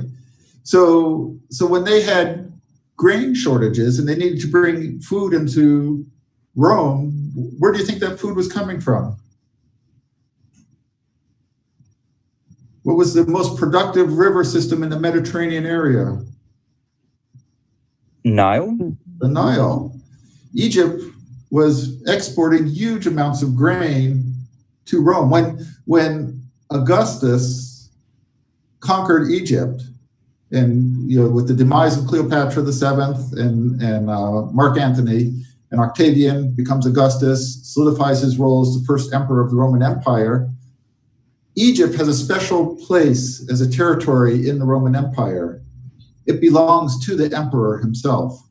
So when they had grain shortages and they needed to bring food into Rome, where do you think that food was coming from? What was the most productive river system in the Mediterranean area? Nile? The Nile. Egypt was exporting huge amounts of grain to Rome. When Augustus conquered Egypt, and with the demise of Cleopatra VII and Mark Antony, and Octavian becomes Augustus, solidifies his role as the first emperor of the Roman Empire, Egypt has a special place as a territory in the Roman Empire. It belongs to the emperor himself.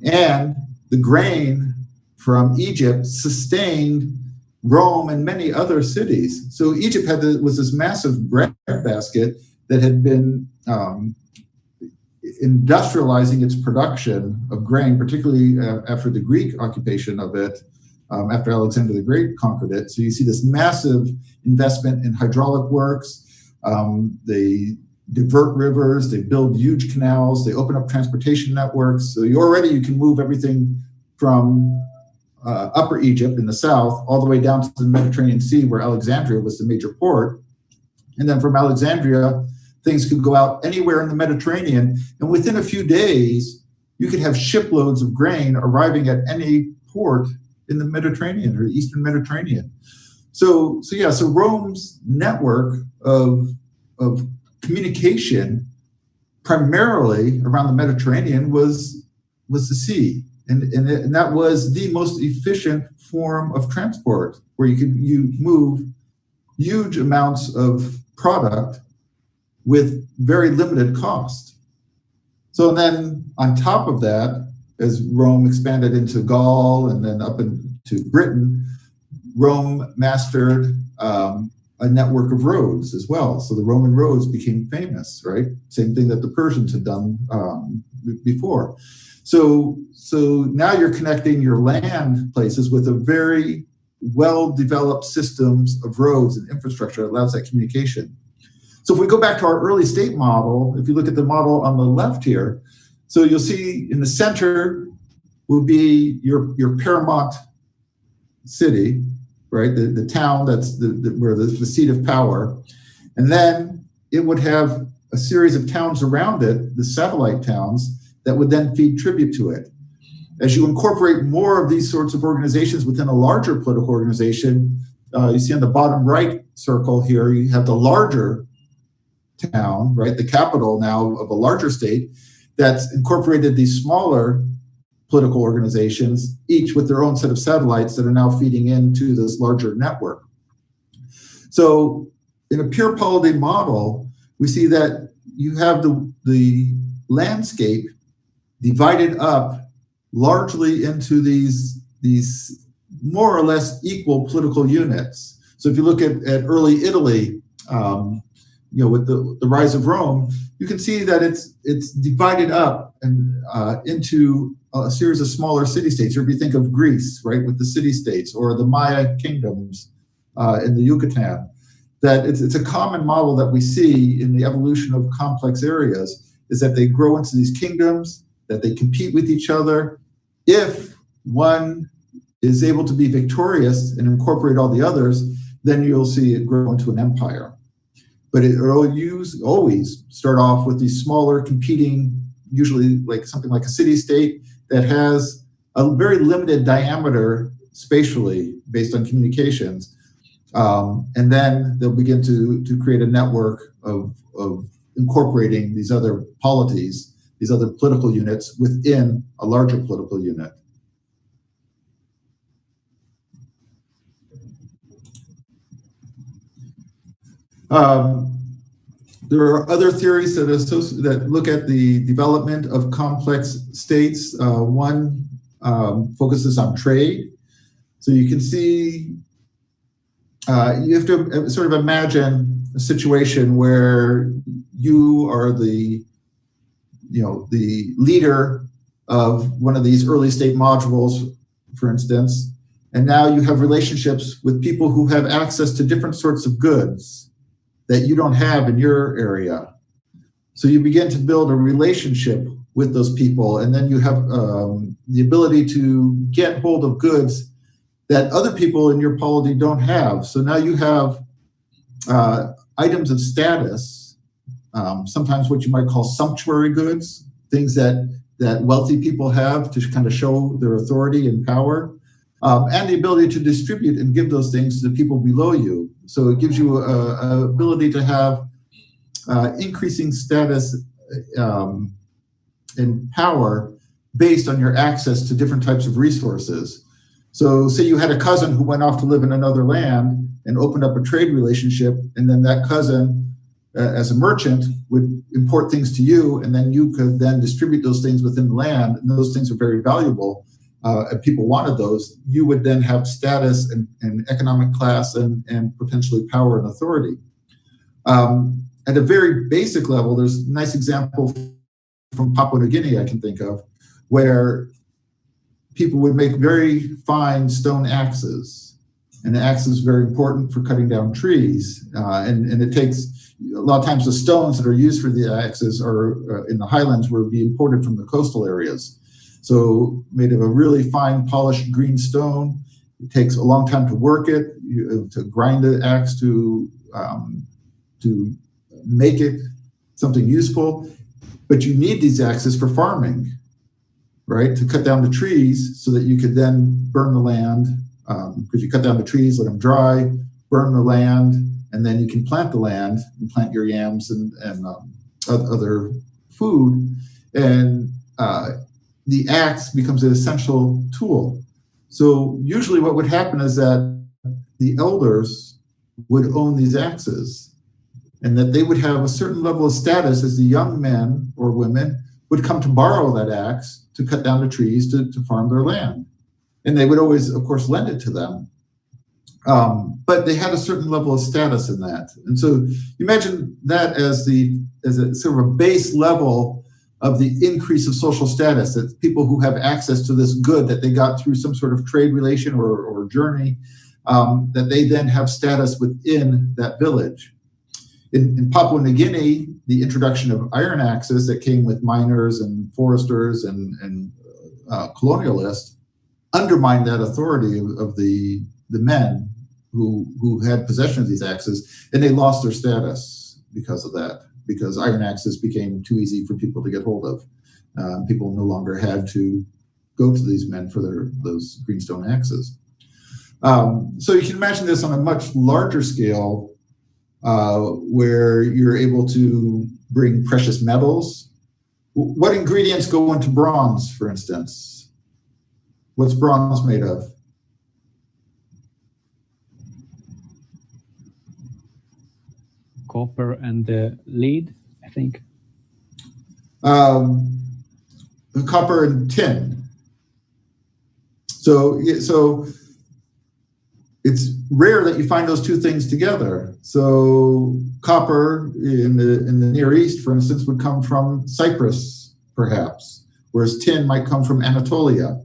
And the grain from Egypt sustained Rome and many other cities. So Egypt was this massive breadbasket that had been industrializing its production of grain, particularly after the Greek occupation of it, after Alexander the Great conquered it. So you see this massive investment in hydraulic works. They divert rivers, they build huge canals, they open up transportation networks. So you can move everything from Upper Egypt in the south all the way down to the Mediterranean Sea, where Alexandria was the major port. And then from Alexandria, things could go out anywhere in the Mediterranean. And within a few days, you could have shiploads of grain arriving at any port in the Mediterranean or Eastern Mediterranean. So Rome's network of communication, primarily around the Mediterranean, was the sea. And that was the most efficient form of transport, where you move huge amounts of product with very limited cost. So then on top of that, as Rome expanded into Gaul and then up into Britain, Rome mastered a network of roads as well. So the Roman roads became famous, right? Same thing that the Persians had done before. So now you're connecting your land places with a very well-developed systems of roads and infrastructure that allows that communication. So if we go back to our early state model, if you look at the model on the left here, so you'll see in the center will be your paramount city, right? The town that's where the seat of power. And then it would have a series of towns around it, the satellite towns, that would then feed tribute to it. as you incorporate more of these sorts of organizations within a larger political organization, you see on the bottom right circle here, you have the larger town, right, the capital now of a larger state that's incorporated these smaller political organizations, each with their own set of satellites that are now feeding into this larger network. So in a pure polity model, we see that you have the landscape divided up largely into these more or less equal political units. So if you look at early Italy, with the rise of Rome, you can see that it's divided up and into a series of smaller city-states. Or if you think of Greece, right, with the city-states, or the Maya kingdoms in the Yucatan, that it's a common model that we see in the evolution of complex areas, is that they grow into these kingdoms, that they compete with each other. If one is able to be victorious and incorporate all the others, then you'll see it grow into an empire. But it will always start off with these smaller competing, usually like something like a city-state that has a very limited diameter spatially based on communications. And then they'll begin to create a network of incorporating these other polities, these other political units within a larger political unit. There are other theories that look at the development of complex states. One focuses on trade. So you can see, you have to sort of imagine a situation where you are the leader of one of these early state modules, for instance, and now you have relationships with people who have access to different sorts of goods that you don't have in your area. So you begin to build a relationship with those people, and then you have the ability to get hold of goods that other people in your polity don't have. So now you have items of status, sometimes what you might call sumptuary goods, things that wealthy people have to kind of show their authority and power, and the ability to distribute and give those things to the people below you. So it gives you a ability to have increasing status and power based on your access to different types of resources. So say you had a cousin who went off to live in another land and opened up a trade relationship, and then that cousin, as a merchant, would import things to you, and then you could then distribute those things within the land, and those things are very valuable. And people wanted those, you would then have status and economic class and potentially power and authority. At a very basic level, there's a nice example from Papua New Guinea I can think of, where people would make very fine stone axes. And the axe is very important for cutting down trees. And it takes, a lot of times the stones that are used for the axes are in the highlands were being imported from the coastal areas. So made of a really fine polished green stone. It takes a long time to work it, to grind the axe to make it something useful. But you need these axes for farming, right? To cut down the trees so that you could then burn the land, because you cut down the trees, let them dry, burn the land, and then you can plant the land and plant your yams and other food. And the axe becomes an essential tool. So usually what would happen is that the elders would own these axes, and that they would have a certain level of status as the young men or women would come to borrow that axe to cut down the trees to farm their land. And they would always, of course, lend it to them. But they had a certain level of status in that. And so you imagine that as a sort of a base level of the increase of social status, that people who have access to this good that they got through some sort of trade relation or journey, that they then have status within that village. In Papua New Guinea, the introduction of iron axes that came with miners and foresters and colonialists undermined that authority of the men who had possession of these axes, and they lost their status because of that, because iron axes became too easy for people to get hold of. People no longer had to go to these men for those greenstone axes. So you can imagine this on a much larger scale, where you're able to bring precious metals. What ingredients go into bronze, for instance? What's bronze made of? Copper and lead, I think. Copper and tin. So it's rare that you find those two things together. So copper in the Near East, for instance, would come from Cyprus, perhaps, whereas tin might come from Anatolia.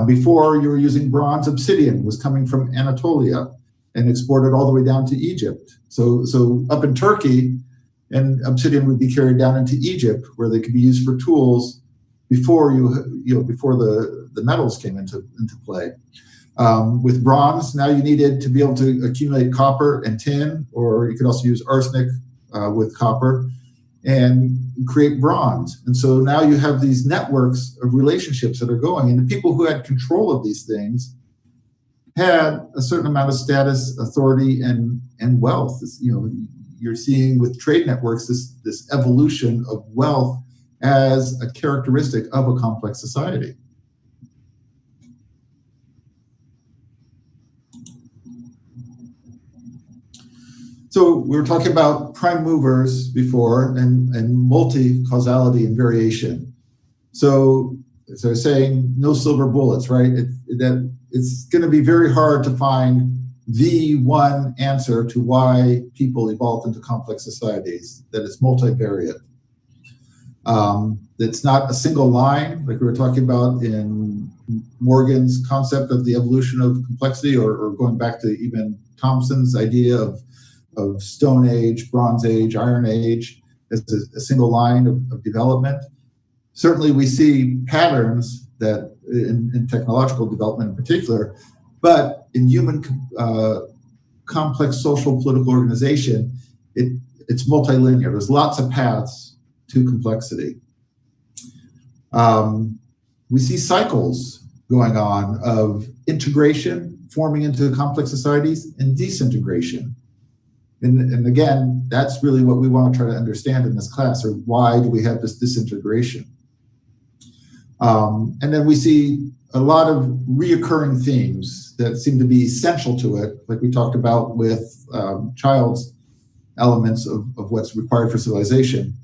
Before you were using bronze, obsidian was coming from Anatolia and exported all the way down to Egypt. So up in Turkey, and obsidian would be carried down into Egypt, where they could be used for tools before before the metals came into play. With bronze, now you needed to be able to accumulate copper and tin, or you could also use arsenic with copper and create bronze. And so now you have these networks of relationships that are going, and the people who had control of these things had a certain amount of status, authority, and wealth. You're seeing with trade networks this evolution of wealth as a characteristic of a complex society. So we were talking about prime movers before and multi-causality and variation. So as I was saying, no silver bullets, right? It's going to be very hard to find the one answer to why people evolved into complex societies, that it's multivariate. It's not a single line, like we were talking about in Morgan's concept of the evolution of complexity, or going back to even Thompson's idea of Stone Age, Bronze Age, Iron Age as a single line of development. Certainly we see patterns that in technological development in particular, but in human complex social political organization, it's multilinear. There's lots of paths to complexity. We see cycles going on of integration, forming into complex societies, and disintegration. And again, that's really what we want to try to understand in this class, or why do we have this disintegration? And then we see a lot of reoccurring themes that seem to be essential to it, like we talked about with Child's elements of what's required for civilization: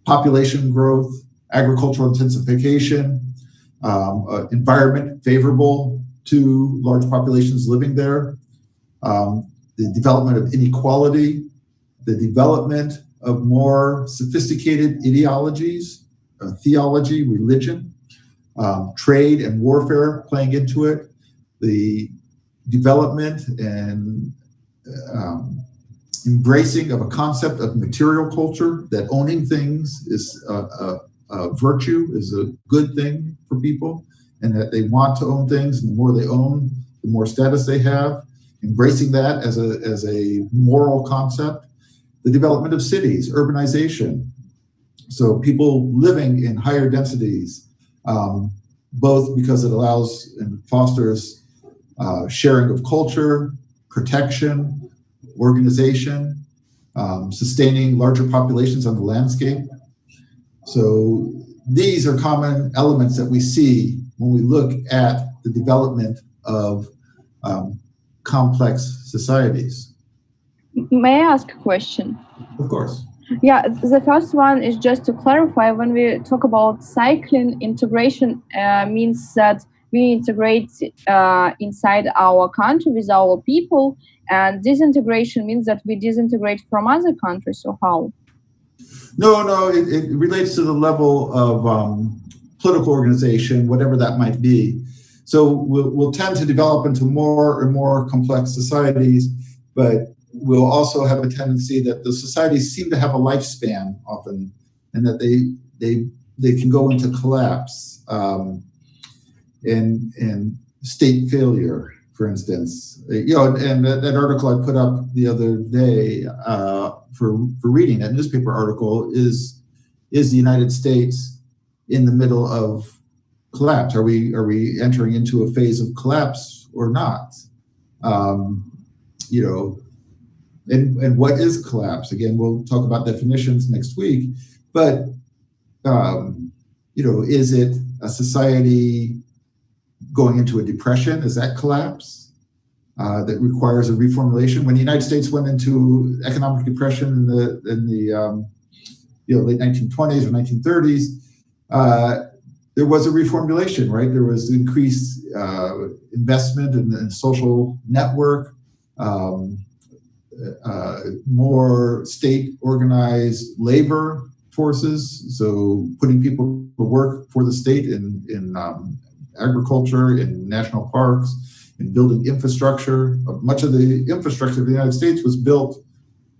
population growth, agricultural intensification, environment favorable to large populations living there, the development of inequality, the development of more sophisticated ideologies, theology, religion, trade and warfare playing into it, the development and embracing of a concept of material culture, that owning things is a virtue, is a good thing for people, and that they want to own things, and the more they own, the more status they have. Embracing that as a moral concept. The development of cities, urbanization. So people living in higher densities, both because it allows and fosters sharing of culture, protection, organization, sustaining larger populations on the landscape. So these are common elements that we see when we look at the development of complex societies. May I ask a question? Of course. Yeah, the first one is just to clarify, when we talk about cycling, integration means that we integrate inside our country with our people, and disintegration means that we disintegrate from other countries, or how? No, it relates to the level of political organization, whatever that might be. So we'll tend to develop into more and more complex societies, but we'll also have a tendency that the societies seem to have a lifespan often, and that they can go into collapse and state failure, for instance. And that article I put up the other day for reading, that newspaper article, is the United States in the middle of collapse? Are we entering into a phase of collapse or not? You know, and what is collapse? Again, we'll talk about definitions next week, but you know, is it a society going into a depression? Is that collapse that requires a reformulation? When the United States went into economic depression in the you know, late 1920s or 1930s, there was a reformulation, right? There was increased investment in social network, more state-organized labor forces, so putting people to work for the state in agriculture, in national parks, in building infrastructure. Much of the infrastructure of the United States was built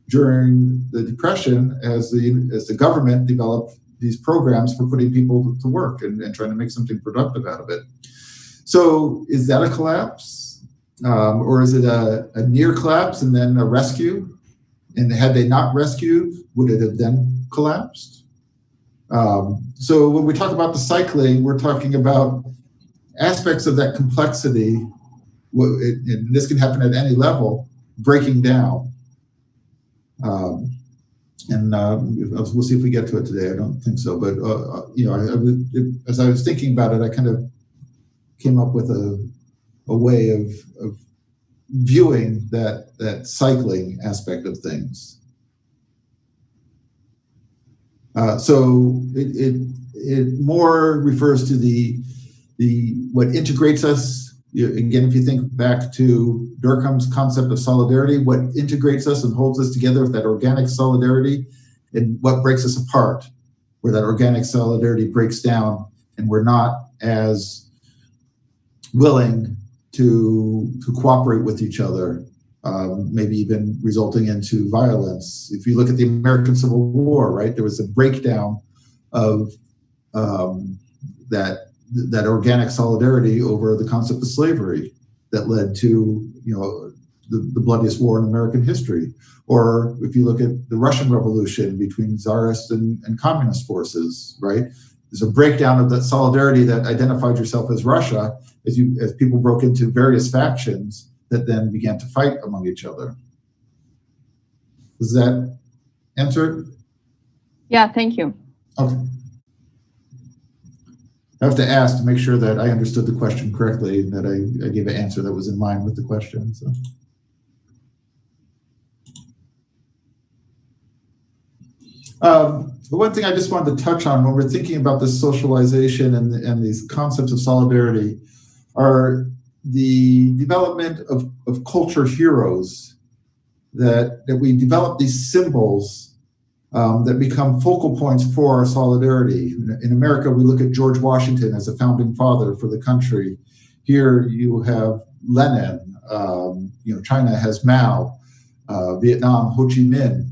during the Depression as the government developed these programs for putting people to work and trying to make something productive out of it. So is that a collapse? Or is it a near collapse and then a rescue? And had they not rescued, would it have then collapsed? So when we talk about the cycling, we're talking about aspects of that complexity, and this can happen at any level, breaking down. We'll see if we get to it today. I don't think so, but you know, as I was thinking about it, I kind of came up with a way of viewing that cycling aspect of things. So it more refers to the what integrates us. Again, if you think back to Durkheim's concept of solidarity, what integrates us and holds us together with that organic solidarity, and what breaks us apart, where that organic solidarity breaks down and we're not as willing to cooperate with each other, maybe even resulting into violence. If you look at the American Civil War, right, there was a breakdown of that organic solidarity over the concept of slavery that led to, you know, the bloodiest war in American history. Or if you look at the Russian Revolution between Tsarist and communist forces, right? There's a breakdown of that solidarity that identified yourself as Russia as people broke into various factions that then began to fight among each other. Does that answer it? Yeah, thank you. Okay. I have to ask to make sure that I understood the question correctly and that I gave an answer that was in line with the question. So. The one thing I just wanted to touch on when we're thinking about this socialization and these concepts of solidarity are the development of culture heroes, that we develop these symbols that become focal points for our solidarity. In America, we look at George Washington as a founding father for the country. Here you have Lenin, you know, China has Mao, Vietnam, Ho Chi Minh.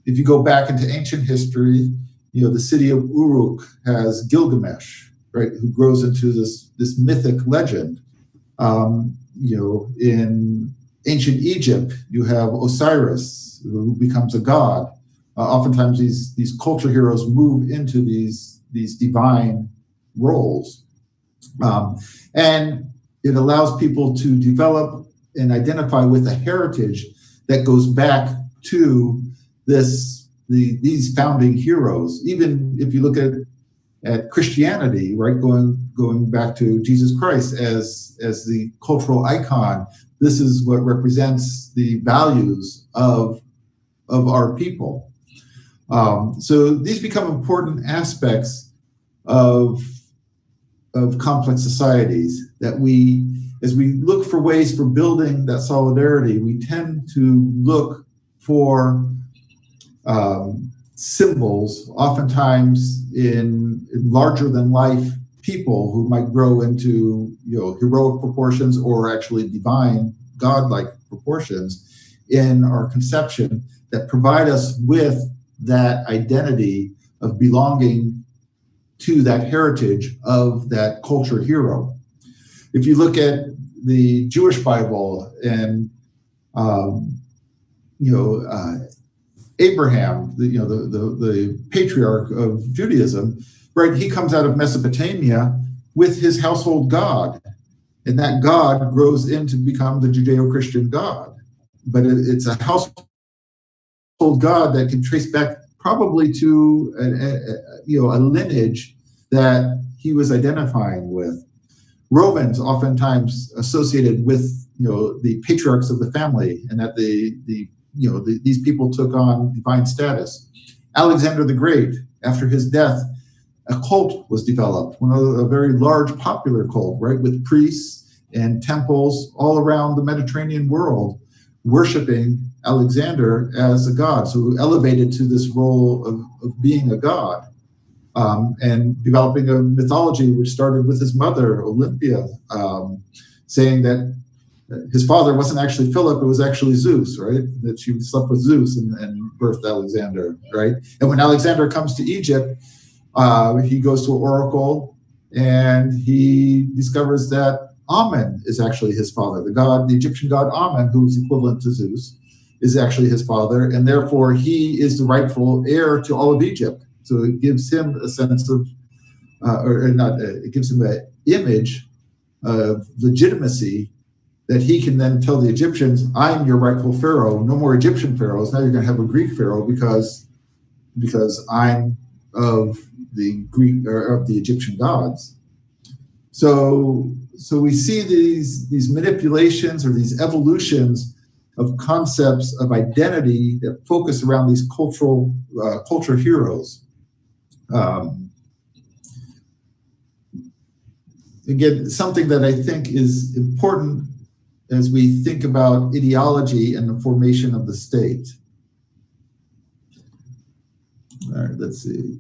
If you go back into ancient history, you know, the city of Uruk has Gilgamesh, right, who grows into this mythic legend. You know, in ancient Egypt, you have Osiris, who becomes a god. Oftentimes these culture heroes move into these divine roles. And it allows people to develop and identify with a heritage that goes back to these founding heroes. Even if you look at Christianity, right, going back to Jesus Christ as the cultural icon, this is what represents the values of our people. So these become important aspects of complex societies that as we look for ways for building that solidarity, we tend to look for symbols, oftentimes in larger than life people who might grow into, you know, heroic proportions or actually divine, godlike proportions in our conception that provide us with that identity of belonging to that heritage of that culture hero. If you look at the Jewish Bible and Abraham, the patriarch of Judaism, right? He comes out of Mesopotamia with his household god, and that god grows into become the Judeo-Christian god. But it's a household god that can trace back probably to a lineage that he was identifying with. Romans oftentimes associated with the patriarchs of the family, and that these people took on divine status. Alexander the Great, after his death, a cult was developed, a very large popular cult, right, with priests and temples all around the Mediterranean world, worshiping Alexander as a god. So elevated to this role of being a god, and developing a mythology which started with his mother, Olympia, saying that his father wasn't actually Philip, it was actually Zeus, right? That she slept with Zeus and birthed Alexander, right? And when Alexander comes to Egypt, he goes to an oracle and he discovers that Amen is actually his father. The Egyptian god Amen, who's equivalent to Zeus, is actually his father, and therefore he is the rightful heir to all of Egypt. So it gives him a sense of, it gives him an image of legitimacy that he can then tell the Egyptians, I'm your rightful pharaoh. No more Egyptian pharaohs. Now you're going to have a Greek pharaoh because I'm of the Greek or of the Egyptian gods. So we see these manipulations or these evolutions of concepts of identity that focus around these culture heroes. Again, something that I think is important as we think about ideology and the formation of the state. All right, let's see.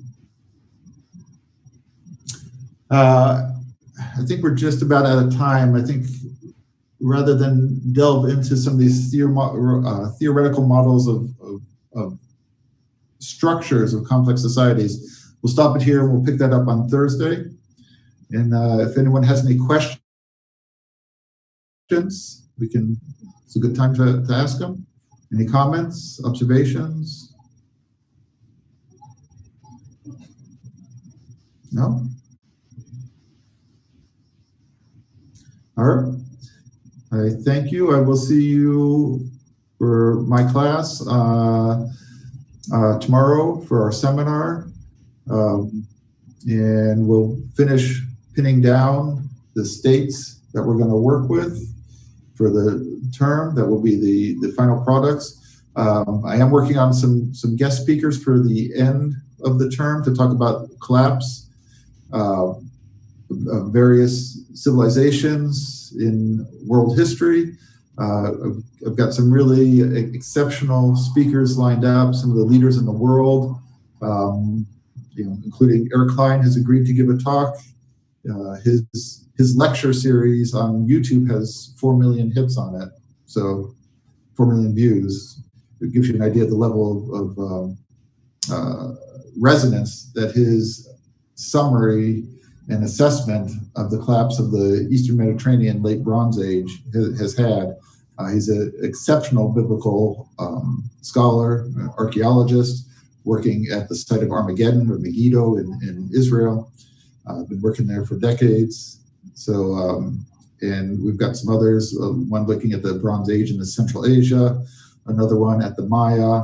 I think we're just about out of time. I think rather than delve into some of these theoretical models of structures of complex societies, we'll stop it here and we'll pick that up on Thursday. And if anyone has any questions, it's a good time to ask them. Any comments, observations? No? All right. I thank you. I will see you for my class tomorrow for our seminar. And we'll finish pinning down the states that we're going to work with for the term. That will be the final products. I am working on some guest speakers for the end of the term to talk about collapse of various civilizations in world history. I've got some really exceptional speakers lined up, some of the leaders in the world, including Eric Klein has agreed to give a talk. His lecture series on YouTube has 4 million hits on it, so 4 million views. It gives you an idea of the level of resonance that his summary and assessment of the collapse of the Eastern Mediterranean late Bronze Age has had. He's an exceptional biblical scholar, archaeologist, working at the site of Armageddon or Megiddo in Israel. I've been working there for decades. So, and we've got some others, one looking at the Bronze Age in Central Asia, another one at the Maya,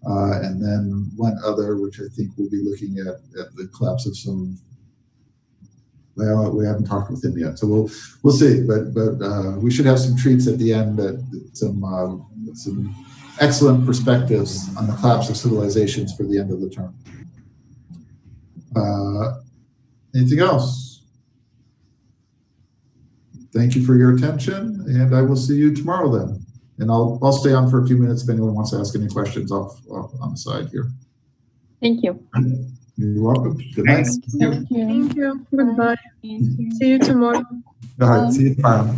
and then one other, which I think we'll be looking at the collapse of some. Well, we haven't talked with him yet, so we'll see. But we should have some treats at the end, some excellent perspectives on the collapse of civilizations for the end of the term. Anything else? Thank you for your attention, and I will see you tomorrow then. And I'll stay on for a few minutes if anyone wants to ask any questions off on the side here. Thank you. You're welcome. Good night. Thank you. Goodbye. See you tomorrow. All right. See you tomorrow.